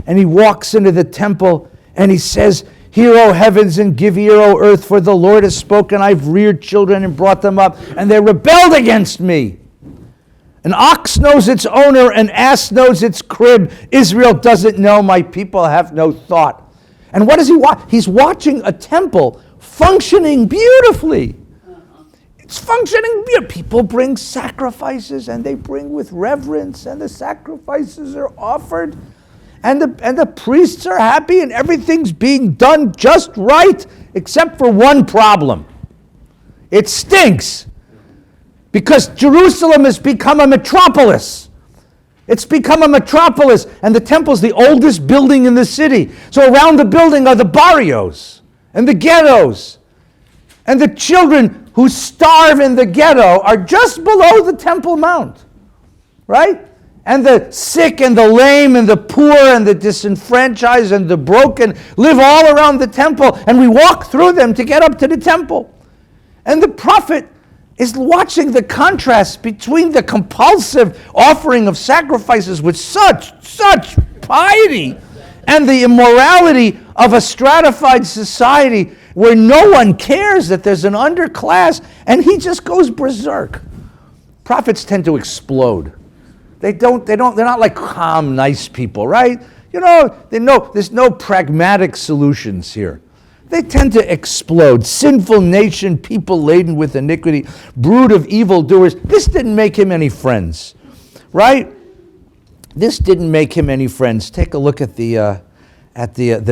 and he walks into the temple, and he says, "Hear, O heavens, and give ear, O earth, for the Lord has spoken. I've reared children and brought them up, and they rebelled against me. An ox knows its owner, an ass knows its crib. Israel doesn't know, my people have no thought." And what does he watch? He's watching a temple functioning beautifully. It's functioning beautifully. People bring sacrifices, and they bring with reverence, and the sacrifices are offered. And the priests are happy, and everything's being done just right, except for one problem. It stinks. Because Jerusalem has become a metropolis. It's become a metropolis, and the temple's the oldest building in the city. So around the building are the barrios, and the ghettos. And the children who starve in the ghetto are just below the Temple Mount. Right? And the sick and the lame and the poor and the disenfranchised and the broken live all around the temple, and we walk through them to get up to the temple. And the prophet is watching the contrast between the compulsive offering of sacrifices with such piety and the immorality of a stratified society where no one cares that there's an underclass, and he just goes berserk. Prophets tend to explode. They're not like calm, nice people, right? There's no pragmatic solutions here. They tend to explode. Sinful nation, people laden with iniquity, brood of evildoers. This didn't make him any friends, right? This didn't make him any friends. Take a look at the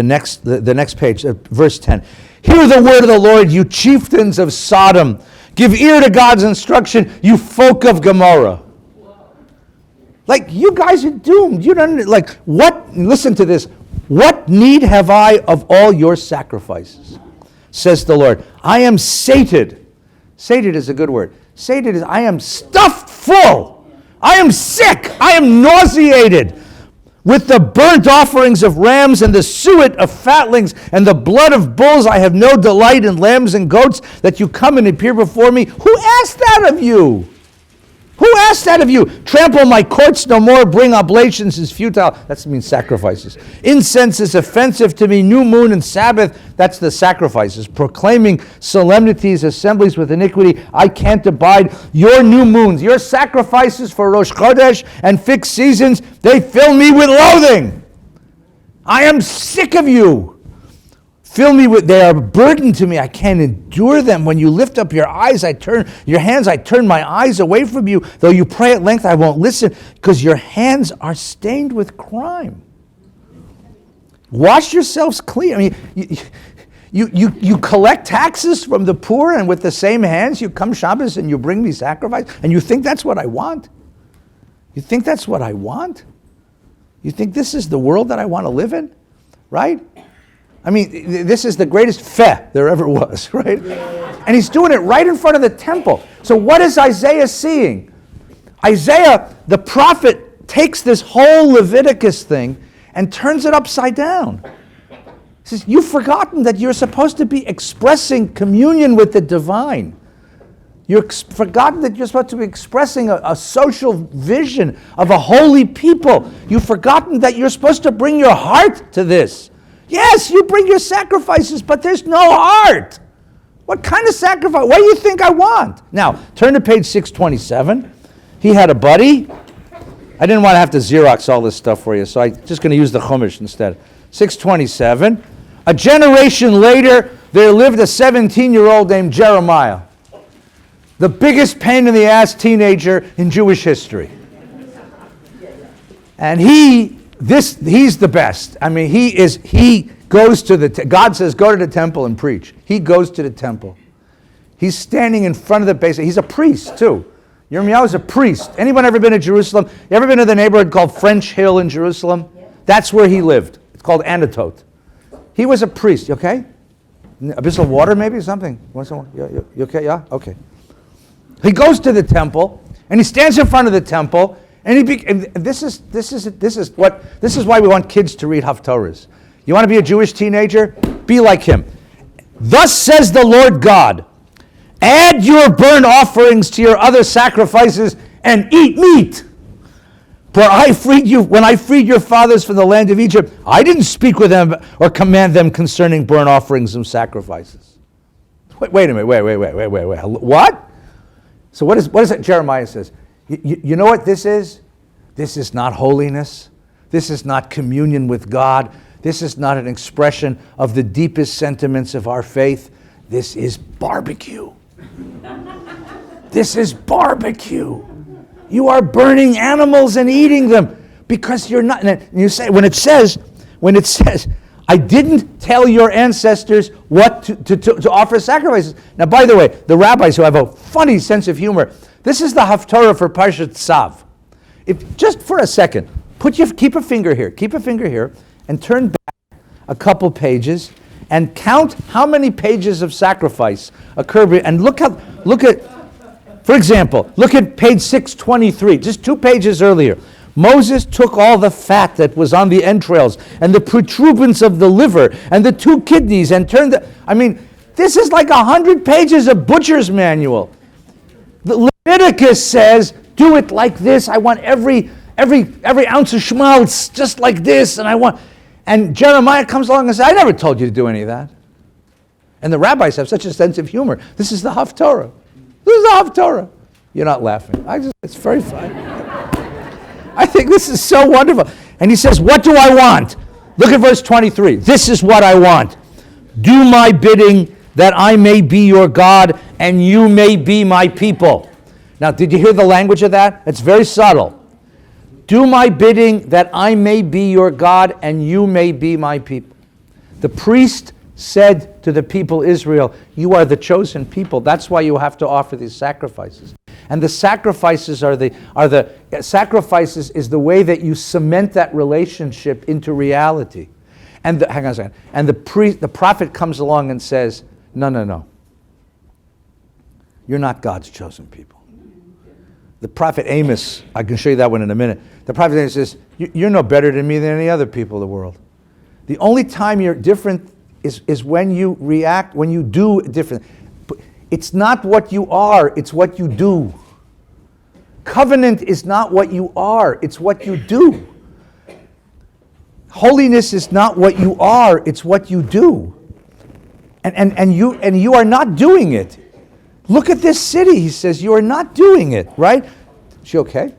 next page, verse 10. Hear the word of the Lord, you chieftains of Sodom. Give ear to God's instruction, you folk of Gomorrah. Like, you guys are doomed. You don't, like, what, listen to this. What need have I of all your sacrifices? Says the Lord. I am sated. Sated is a good word. Sated is, I am stuffed full. I am sick. I am nauseated with the burnt offerings of rams and the suet of fatlings and the blood of bulls. I have no delight in lambs and goats that you come and appear before me. Who asked that of you? Who asked that of you? Trample my courts no more, bring oblations is futile. That means sacrifices. Incense is offensive to me, new moon and Sabbath, that's the sacrifices. Proclaiming solemnities, assemblies with iniquity, I can't abide your new moons. Your sacrifices for Rosh Chodesh and fixed seasons, they fill me with loathing. I am sick of you. Fill me with, they are a burden to me. I can't endure them. When you lift up your eyes, I turn my eyes away from you. Though you pray at length, I won't listen, because your hands are stained with crime. Wash yourselves clean. I mean, you collect taxes from the poor, and with the same hands, you come Shabbos and you bring me sacrifice, and you think that's what I want? You think that's what I want? You think this is the world that I want to live in? Right? I mean, this is the greatest feh there ever was, right? And he's doing it right in front of the temple. So what is Isaiah seeing? Isaiah, the prophet, takes this whole Leviticus thing and turns it upside down. He says, you've forgotten that you're supposed to be expressing communion with the divine. You've forgotten that you're supposed to be expressing a social vision of a holy people. You've forgotten that you're supposed to bring your heart to this. Yes, you bring your sacrifices, but there's no heart. What kind of sacrifice? What do you think I want? Now, turn to page 627. He had a buddy. I didn't want to have to Xerox all this stuff for you, so I'm just going to use the Chumash instead. 627. A generation later, there lived a 17-year-old named Jeremiah, the biggest pain in the ass teenager in Jewish history. And he's the best. I mean, he goes to God says, go to the temple and preach. He goes to the temple. He's standing in front of the base. He's a priest, too. Yirmiyahu is a priest. Anyone ever been to Jerusalem? You ever been to the neighborhood called French Hill in Jerusalem? That's where he lived. It's called Anatote. He was a priest, you okay? A bit of water maybe, something? Want some water? You okay, yeah? Okay. He goes to the temple, and he stands in front of the temple, and this is why we want kids to read Haftorahs. You want to be a Jewish teenager? Be like him. Thus says the Lord God, add your burnt offerings to your other sacrifices and eat meat. For I freed you, when I freed your fathers from the land of Egypt, I didn't speak with them or command them concerning burnt offerings and sacrifices. Wait a minute, wait. What? So what is it Jeremiah says? You know what this is? This is not holiness. This is not communion with God. This is not an expression of the deepest sentiments of our faith. This is barbecue. This is barbecue. You are burning animals and eating them because you're not. And you say when it says, I didn't tell your ancestors what to offer sacrifices. Now, by the way, the rabbis who have a funny sense of humor, this is the Haftorah for Parsha Tzav. If just for a second, keep a finger here, and turn back a couple pages and count how many pages of sacrifice occur. And look at, for example, look at page 623, just 2 pages earlier. Moses took all the fat that was on the entrails and the protuberance of the liver and the 2 kidneys and turned this is like 100 pages of butcher's manual. The Leviticus says, do it like this. I want every ounce of schmaltz just like this, and Jeremiah comes along and says, I never told you to do any of that. And the rabbis have such a sense of humor. This is the Haftorah. This is the Haftorah. You're not laughing. It's very funny. I think this is so wonderful. And he says, what do I want? Look at verse 23. This is what I want. Do my bidding that I may be your God and you may be my people. Now, did you hear the language of that? It's very subtle. Do my bidding that I may be your God and you may be my people. The priest said to the people Israel, you are the chosen people. That's why you have to offer these sacrifices. And the sacrifices sacrifices is the way that you cement that relationship into reality. And hang on a second. And the prophet comes along and says, no. You're not God's chosen people. The prophet Amos, I can show you that one in a minute. The prophet Amos says, you're no better than me than any other people in the world. The only time you're different is when you react, when you do different. It's not what you are, it's what you do. Covenant is not what you are, it's what you do. Holiness is not what you are, it's what you do. And you are not doing it. Look at this city, he says, you are not doing it, right? Is she okay?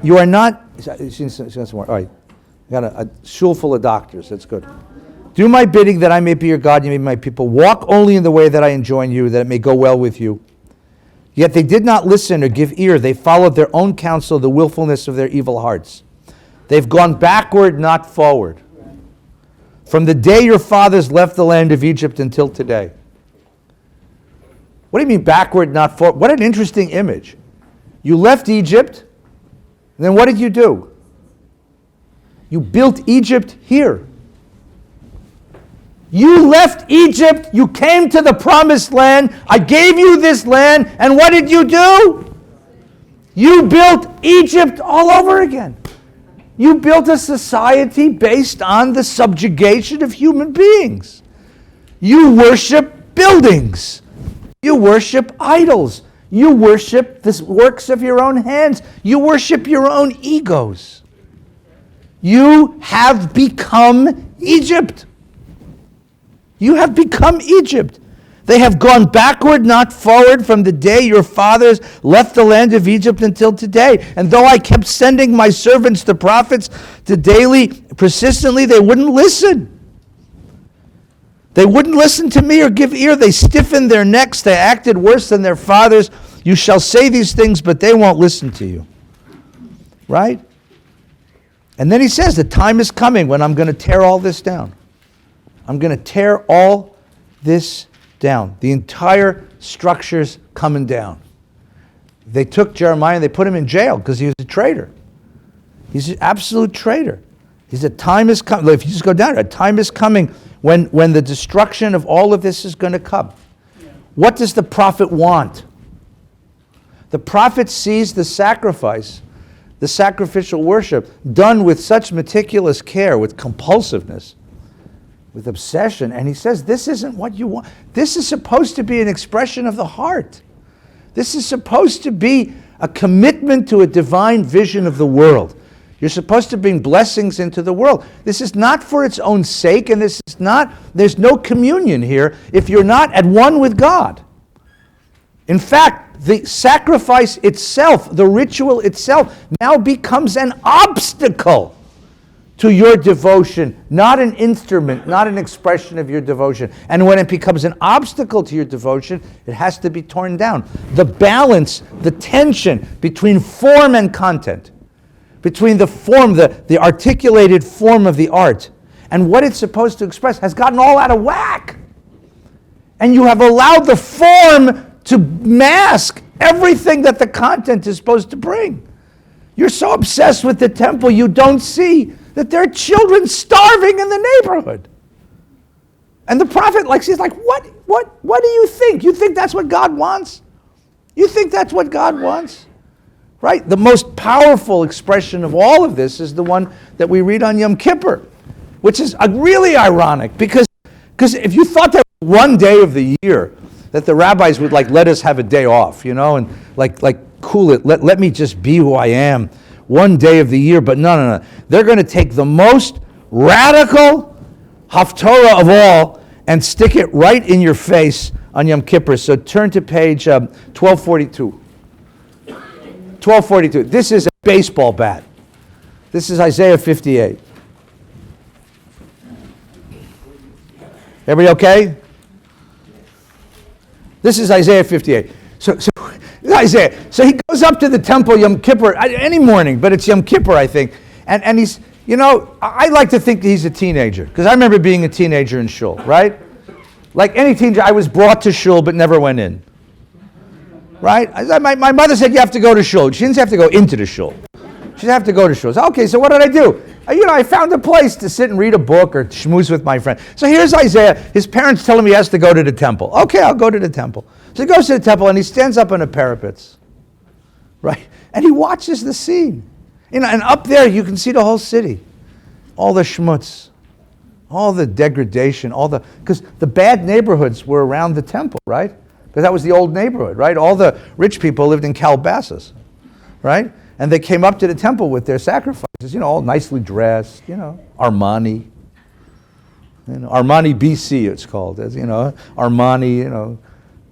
You are not, all right. Got a shul full of doctors, that's good. Do my bidding that I may be your God, you may be my people. Walk only in the way that I enjoin you, that it may go well with you. Yet they did not listen or give ear. They followed their own counsel, the willfulness of their evil hearts. They've gone backward, not forward. From the day your fathers left the land of Egypt until today. What do you mean backward, not forward? What an interesting image. You left Egypt, and then what did you do? You built Egypt here. You left Egypt, you came to the promised land, I gave you this land, and what did you do? You built Egypt all over again. You built a society based on the subjugation of human beings. You worship buildings. You worship idols. You worship the works of your own hands. You worship your own egos. You have become Egypt. You have become Egypt. They have gone backward, not forward, from the day your fathers left the land of Egypt until today. And though I kept sending my servants, the prophets, to daily, persistently, they wouldn't listen. They wouldn't listen to me or give ear. They stiffened their necks. They acted worse than their fathers. You shall say these things, but they won't listen to you. Right? And then he says, the time is coming when I'm going to tear all this down. I'm going to tear all this down. The entire structure's coming down. They took Jeremiah and they put him in jail because he was a traitor. He's an absolute traitor. He said, time is coming. If you just go down, a time is coming when the destruction of all of this is going to come. Yeah. What does the prophet want? The prophet sees the sacrifice, the sacrificial worship, done with such meticulous care, with compulsiveness, with obsession, and he says, this isn't what you want. This is supposed to be an expression of the heart. This is supposed to be a commitment to a divine vision of the world. You're supposed to bring blessings into the world. This is not for its own sake, and there's no communion here if you're not at one with God. In fact, the sacrifice itself, the ritual itself, now becomes an obstacle to your devotion, not an instrument, not an expression of your devotion. And when it becomes an obstacle to your devotion, it has to be torn down. The balance, the tension between form and content, between the form, the articulated form of the art, and what it's supposed to express has gotten all out of whack. And you have allowed the form to mask everything that the content is supposed to bring. You're so obsessed with the temple, you don't see that there are children starving in the neighborhood. And the prophet, he's like, what do you think? You think that's what God wants? You think that's what God wants? Right? The most powerful expression of all of this is the one that we read on Yom Kippur, which is really ironic, because if you thought that one day of the year that the rabbis would let us have a day off, and cool it, let me just be who I am one day of the year, but no. They're going to take the most radical haftorah of all and stick it right in your face on Yom Kippur. So turn to page 1242. 1242. This is a baseball bat. This is Isaiah 58. Everybody okay? This is Isaiah 58. So Isaiah. So he goes up to the temple Yom Kippur, any morning, but it's Yom Kippur, I think. And he's, I like to think that he's a teenager, because I remember being a teenager in shul, right? Like any teenager, I was brought to shul but never went in. Right? My mother said you have to go to shul. She didn't have to go into the shul. She didn't have to go to shul. So, okay, so what did I do? I found a place to sit and read a book or schmooze with my friend. So here's Isaiah. His parents tell him he has to go to the temple. Okay, I'll go to the temple. So he goes to the temple and he stands up on the parapets. Right? And he watches the scene. And up there you can see the whole city. All the schmutz. All the degradation. Because the bad neighborhoods were around the temple, right? Because that was the old neighborhood, right? All the rich people lived in Calabasas, right? And they came up to the temple with their sacrifices, all nicely dressed, Armani. Armani BC it's called, Armani,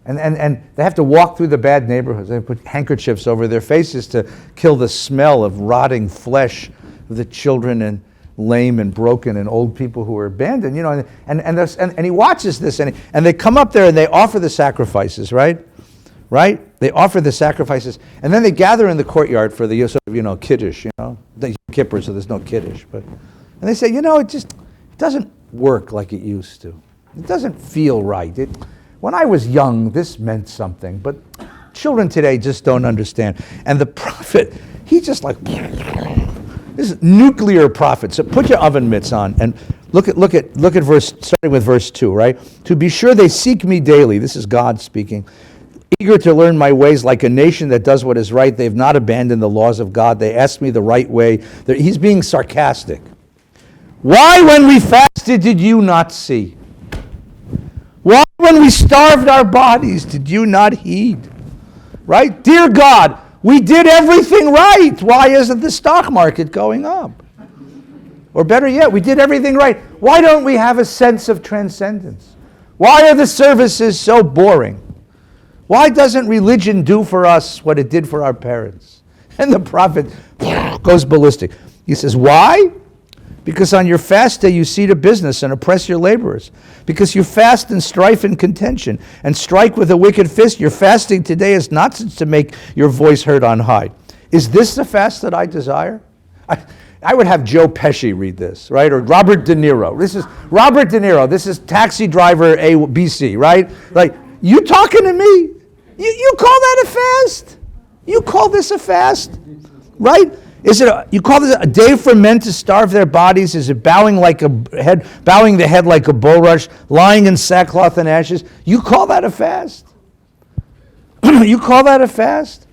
And they have to walk through the bad neighborhoods. They put handkerchiefs over their faces to kill the smell of rotting flesh of the children and lame and broken and old people who are abandoned, and he watches this, and they come up there and they offer the sacrifices, right? They offer the sacrifices, and then they gather in the courtyard for the kiddush, the Kippur, so there's no kiddush, and they say, it doesn't work like it used to. It doesn't feel right. When I was young, this meant something, but children today just don't understand. And the prophet, he just this is nuclear prophet. So put your oven mitts on and look at starting with verse 2, right? To be sure they seek me daily. This is God speaking. Eager to learn my ways, like a nation that does what is right. They've not abandoned the laws of God. They ask me the right way. He's being sarcastic. Why, when we fasted, did you not see? Why, when we starved our bodies, did you not heed? Right? Dear God, we did everything right. Why isn't the stock market going up? Or better yet, we did everything right. Why don't we have a sense of transcendence? Why are the services so boring? Why doesn't religion do for us what it did for our parents? And the prophet goes ballistic. He says, why? Because on your fast day you see to business and oppress your laborers. Because you fast in strife and contention and strike with a wicked fist. Your fasting today is not to make your voice heard on high. Is this the fast that I desire? I would have Joe Pesci read this, right? Or Robert De Niro. This is Robert De Niro. This is Taxi Driver ABC, right? Like, you talking to me? You call that a fast? You call this a fast? Right? You call this a day for men to starve their bodies? Is it bowing the head like a bulrush, lying in sackcloth and ashes? You call that a fast? You call that a fast?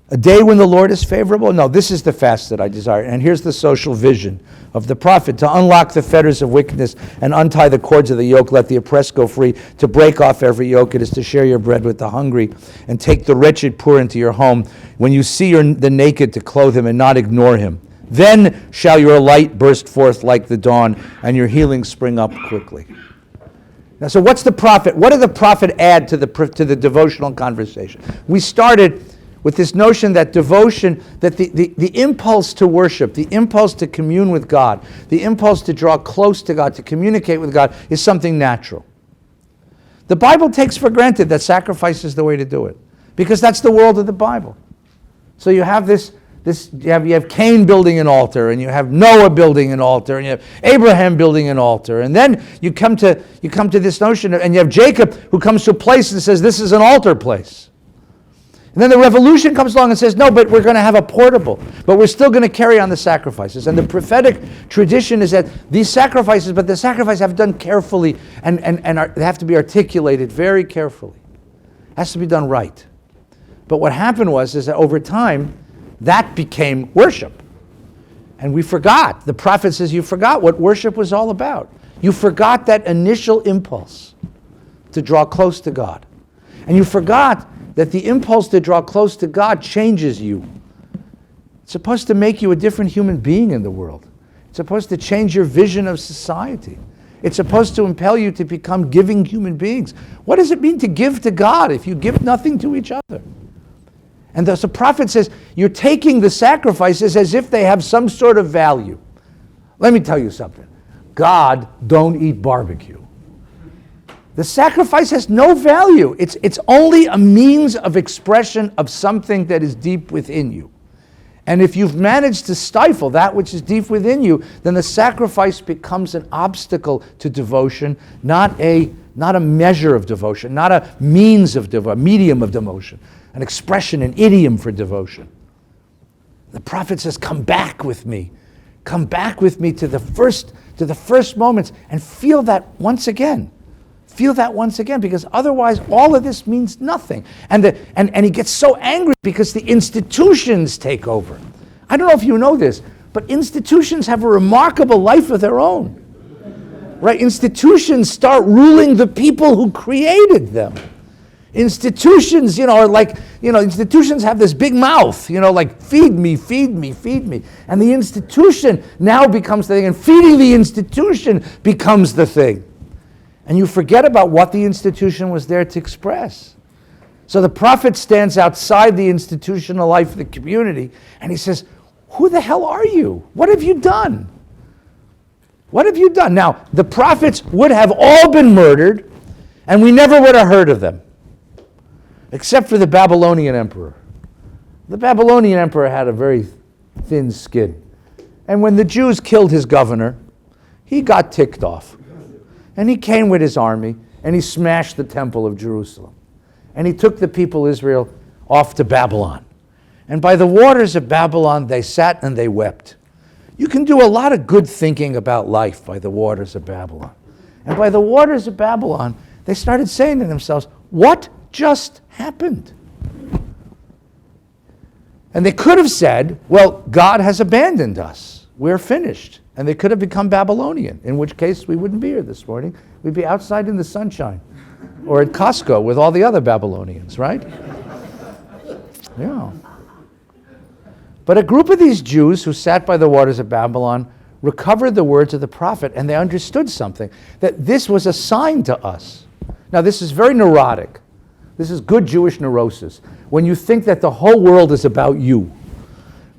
A day when the Lord is favorable? No, this is the fast that I desire. And here's the social vision of the prophet: to unlock the fetters of wickedness and untie the cords of the yoke, let the oppressed go free, to break off every yoke. It is to share your bread with the hungry and take the wretched poor into your home. When you see the naked, to clothe him and not ignore him. Then shall your light burst forth like the dawn and your healing spring up quickly. Now, so what's the prophet? What did the prophet add to the devotional conversation? We started with this notion that devotion, that the impulse to worship, the impulse to commune with God, the impulse to draw close to God, to communicate with God, is something natural. The Bible takes for granted that sacrifice is the way to do it, because that's the world of the Bible. So you have you have Cain building an altar, and you have Noah building an altar, and you have Abraham building an altar, and then you come to this notion, and you have Jacob who comes to a place and says, this is an altar place. And then the revolution comes along and says, no, but we're going to have a portable, but we're still going to carry on the sacrifices. And the prophetic tradition is that these sacrifices, but the sacrifices have done carefully and they have to be articulated very carefully. It has to be done right. But what happened is that over time, that became worship. And we forgot. The prophet says you forgot what worship was all about. You forgot that initial impulse to draw close to God. And you forgot that the impulse to draw close to God changes you. It's supposed to make you a different human being in the world. It's supposed to change your vision of society. It's supposed to impel you to become giving human beings. What does it mean to give to God if you give nothing to each other? And thus the prophet says, you're taking the sacrifices as if they have some sort of value. Let me tell you something. God don't eat barbecue. The sacrifice has no value. It's only a means of expression of something that is deep within you. And if you've managed to stifle that which is deep within you, then the sacrifice becomes an obstacle to devotion, not a measure of devotion, not a means of devotion, a medium of devotion, an expression, an idiom for devotion. The prophet says, come back with me. Come back with me to the first moments and feel that once again. Feel that once again, because otherwise all of this means nothing. And he gets so angry because the institutions take over. I don't know if you know this, but institutions have a remarkable life of their own. Right? Institutions start ruling the people who created them. Institutions, institutions have this big mouth, like feed me, feed me, feed me. And the institution now becomes the thing, and feeding the institution becomes the thing. And you forget about what the institution was there to express. So the prophet stands outside the institutional life of the community, and he says, who the hell are you? What have you done? What have you done? Now, the prophets would have all been murdered, and we never would have heard of them, except for the Babylonian emperor. The Babylonian emperor had a very thin skin. And when the Jews killed his governor, he got ticked off. And he came with his army, and he smashed the temple of Jerusalem. And he took the people of Israel off to Babylon. And by the waters of Babylon, they sat and they wept. You can do a lot of good thinking about life by the waters of Babylon. And by the waters of Babylon, they started saying to themselves, what just happened? And they could have said, well, God has abandoned us. We're finished. And they could have become Babylonian, in which case we wouldn't be here this morning. We'd be outside in the sunshine or at Costco with all the other Babylonians, right? Yeah. But a group of these Jews who sat by the waters of Babylon recovered the words of the prophet, and they understood something, that this was a sign to us. Now, this is very neurotic. This is good Jewish neurosis. When you think that the whole world is about you,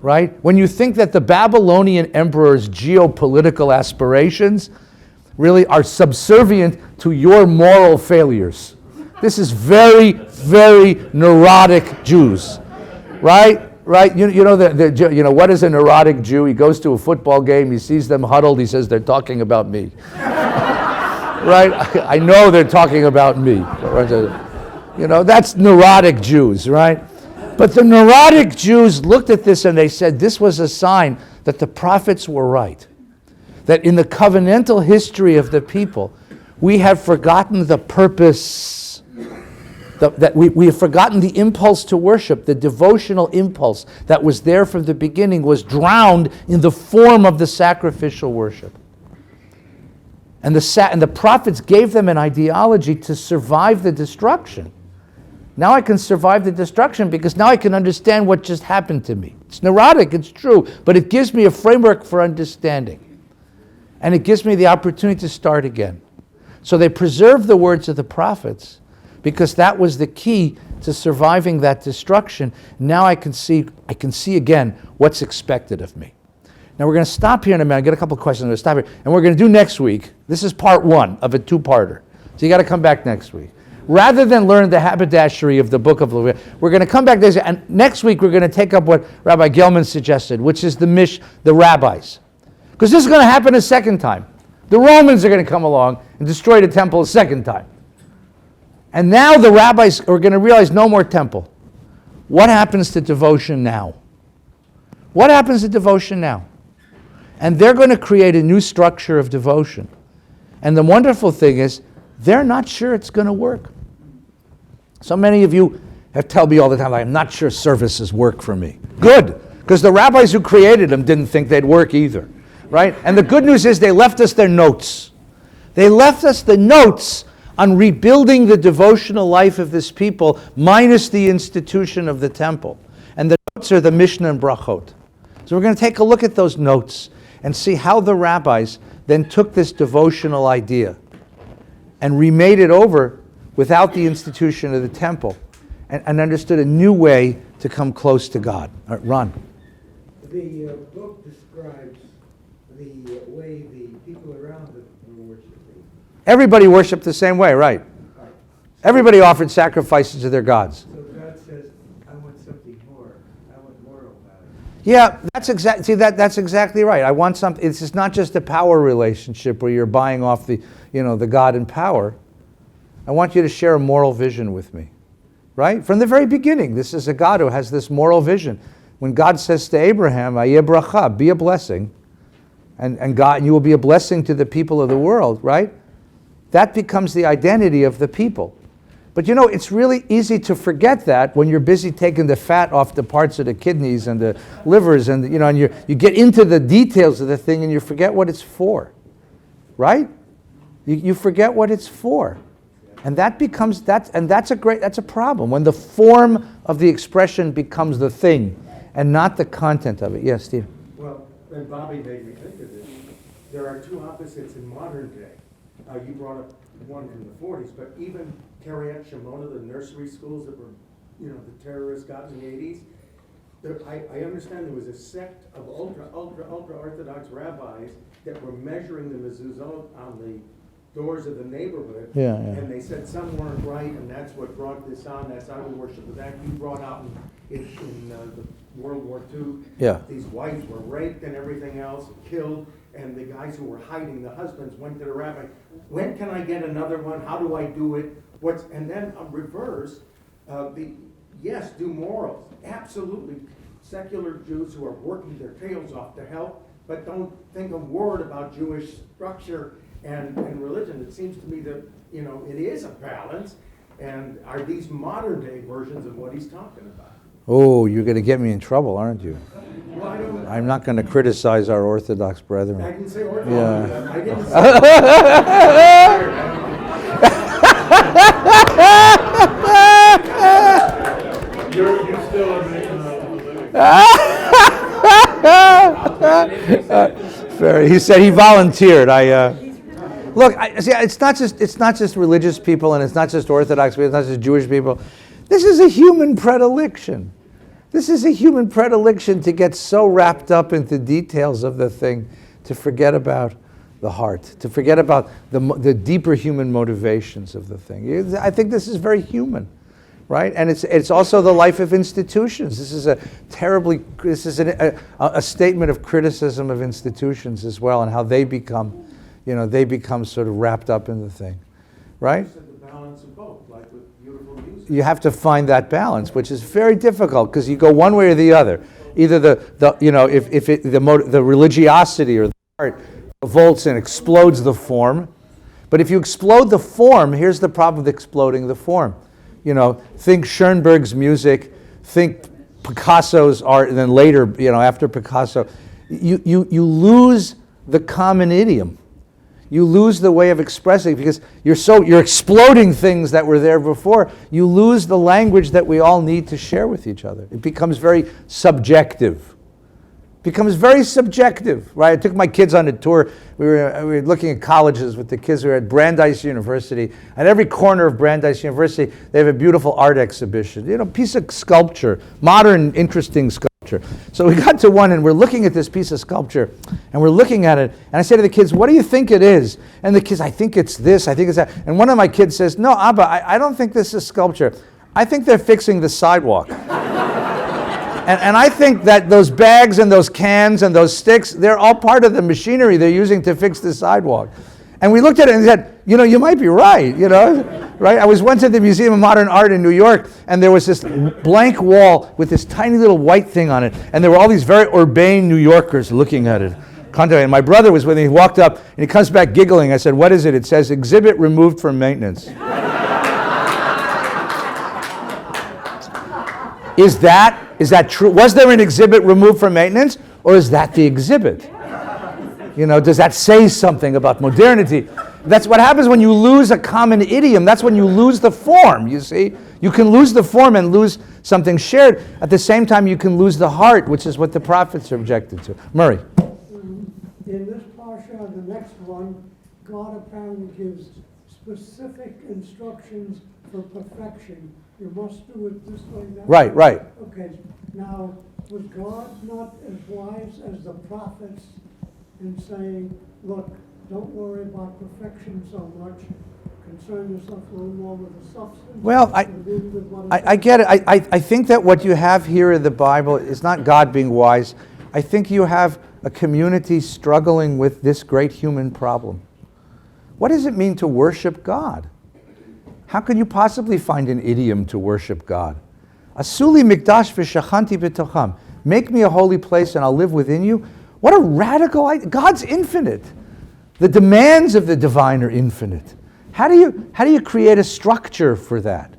right? When you think that the Babylonian emperor's geopolitical aspirations really are subservient to your moral failures. This is very, very neurotic Jews, right? Right? You know, what is a neurotic Jew? He goes to a football game, he sees them huddled, he says, they're talking about me. Right? I know they're talking about me. You know, that's neurotic Jews, right? But the neurotic Jews looked at this and they said this was a sign that the prophets were right. That in the covenantal history of the people, we have forgotten the purpose, that we have forgotten the impulse to worship, the devotional impulse that was there from the beginning was drowned in the form of the sacrificial worship. And the prophets gave them an ideology to survive the destruction. Now I can survive the destruction because now I can understand what just happened to me. It's neurotic, it's true, but it gives me a framework for understanding. And it gives me the opportunity to start again. So they preserved the words of the prophets because that was the key to surviving that destruction. Now I can see again what's expected of me. Now we're going to stop here in a minute. I get a couple of questions. I'm going to stop here. And we're going to do next week. This is part one of a two-parter. So you got to come back next week. Rather than learn the haberdashery of the book of Leviticus, we're going to come back next week. And next week we're going to take up what Rabbi Gelman suggested, which is the rabbis. Because this is going to happen a second time. The Romans are going to come along and destroy the temple a second time. And now the rabbis are going to realize no more temple. What happens to devotion now? What happens to devotion now? And they're going to create a new structure of devotion. And the wonderful thing is, they're not sure it's going to work. So many of you have told me all the time, like, I'm not sure services work for me. Good, because the rabbis who created them didn't think they'd work either, right? And the good news is they left us their notes. They left us the notes on rebuilding the devotional life of this people minus the institution of the temple. And the notes are the Mishnah and Brachot. So we're going to take a look at those notes and see how the rabbis then took this devotional idea and remade it over without the institution of the temple and understood a new way to come close to God. All right, Ron. The book describes the way the people around it were worshiping. Everybody worshiped the same way, right? Everybody offered sacrifices to their gods. So God says, I want something more. I want moral value. Yeah, that's exactly right. I want something. It's not just a power relationship where you're buying off the God and power. I want you to share a moral vision with me, right? From the very beginning, this is a God who has this moral vision. When God says to Abraham, "Ayeh bracha," be a blessing, and God, you will be a blessing to the people of the world, right? That becomes the identity of the people. But it's really easy to forget that when you're busy taking the fat off the parts of the kidneys and the livers, and and you get into the details of the thing and you forget what it's for, right? You forget what it's for, and that's a problem when the form of the expression becomes the thing and not the content of it. Yes, Steve. Well, and Bobby made me think of this. There are two opposites in modern day. You brought up one from the 40s, but even Kiryat Shimona, the nursery schools that were, the terrorists got in the 80s. I understand there was a sect of ultra Orthodox rabbis that were measuring the mezuzot on the doors of the neighborhood. Yeah. And they said some weren't right, and that's what brought this on. That's how we worship. But that you brought out in the World War II. Yeah. These wives were raped and everything else, killed, and the guys who were hiding, the husbands, went to the rabbi. When can I get another one? How do I do it? And then reverse, yes, do morals. Absolutely. Secular Jews who are working their tails off to help, but don't think a word about Jewish structure and religion. It seems to me that, it is a balance. And are these modern day versions of what he's talking about? Oh, you're going to get me in trouble, aren't you? Well, I'm not going to criticize our Orthodox brethren. I didn't say Orthodox. Yeah. I didn't say. You still are making a living. Fair. He said he volunteered. Look. It's not just religious people, and it's not just Orthodox people. It's not just Jewish people. This is a human predilection. This is a human predilection to get so wrapped up into details of the thing, to forget about the heart, to forget about the deeper human motivations of the thing. I think this is very human. right? And it's also the life of institutions. This is a statement of criticism of institutions as well, and how they become sort of wrapped up in the thing, right? The balance of both, like with beautiful music. You have to find that balance, which is very difficult because you go one way or the other. Either the religiosity or the art revolts and explodes the form. But if you explode the form, here's the problem with exploding the form. Think Schoenberg's music, think Picasso's art, and then later, after Picasso, you lose the common idiom. You lose the way of expressing because you're exploding things that were there before. You lose the language that we all need to share with each other. It becomes very subjective. Right? I took my kids on a tour. We were looking at colleges with the kids. We were at Brandeis University. At every corner of Brandeis University, they have a beautiful art exhibition. Piece of sculpture, modern, interesting sculpture. So we got to one, and we're looking at this piece of sculpture, and we're looking at it, and I say to the kids, "What do you think it is?" And the kids, "I think it's this, I think it's that." And one of my kids says, "No, Abba, I don't think this is sculpture. I think they're fixing the sidewalk." And I think that those bags and those cans and those sticks, they're all part of the machinery they're using to fix the sidewalk. And we looked at it and said, you might be right, right? I was once at the Museum of Modern Art in New York, and there was this blank wall with this tiny little white thing on it, and there were all these very urbane New Yorkers looking at it. And my brother was with me. He walked up, and he comes back giggling. I said, "What is it?" It says, "Exhibit removed from maintenance." Is that true? Was there an exhibit removed from maintenance, or is that the exhibit? Does that say something about modernity? That's what happens when you lose a common idiom. That's when you lose the form, you see. You can lose the form and lose something shared. At the same time, you can lose the heart, which is what the prophets are objected to. Murray. In this Parsha, the next one, God apparently gives specific instructions for perfection. You must do it this way, that way. Right. Okay, now, was God not as wise as the prophets in saying, look, don't worry about perfection so much, concern yourself a little more with the substance? Well, I get it. I think that what you have here in the Bible is not God being wise. I think you have a community struggling with this great human problem. What does it mean to worship God? How can you possibly find an idiom to worship God? Asuli mikdash v'shachanti b'tocham. Make me a holy place and I'll live within you. What a radical idea. God's infinite. The demands of the divine are infinite. How do you create a structure for that?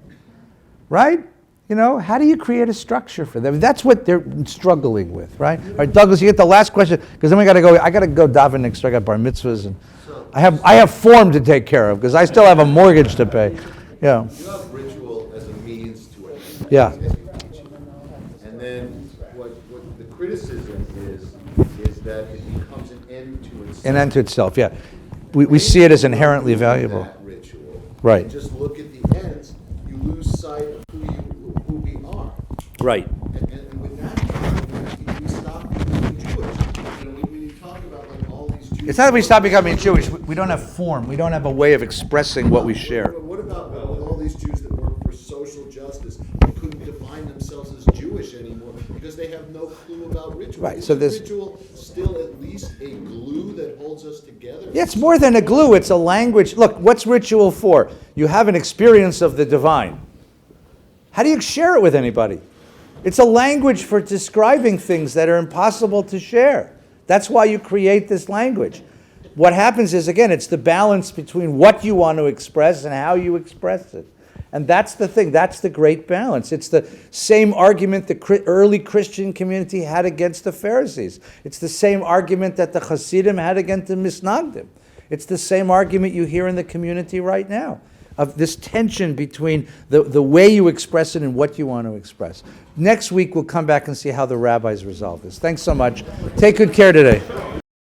Right? How do you create a structure for them? That's what they're struggling with, right? All right, Douglas, you get the last question, because then I got to go daven next door. I got bar mitzvahs, and I have form to take care of, because I still have a mortgage to pay. Yeah. You have ritual as a means to an end. Yeah. And then what the criticism is that it becomes an end to itself. An end to itself, yeah. We see it as inherently valuable. That ritual. Right. And just look at the ends, you lose sight of who we are. Right. And with that, we stop becoming Jewish. When you talk about all these Jews. It's not that we stop becoming Jewish. We don't have form. We don't have a way of expressing what we share. But what about with all these Jews that work for social justice and couldn't define themselves as Jewish anymore because they have no clue about ritual? Right. So there's ritual still at least a glue that holds us together? Yeah, it's more than a glue. It's a language. Look, what's ritual for? You have an experience of the divine. How do you share it with anybody? It's a language for describing things that are impossible to share. That's why you create this language. What happens is, again, it's the balance between what you want to express and how you express it. And that's the thing. That's the great balance. It's the same argument the early Christian community had against the Pharisees. It's the same argument that the Hasidim had against the Misnagdim. It's the same argument you hear in the community right now, of this tension between the way you express it and what you want to express. Next week, we'll come back and see how the rabbis resolve this. Thanks so much. Take good care today.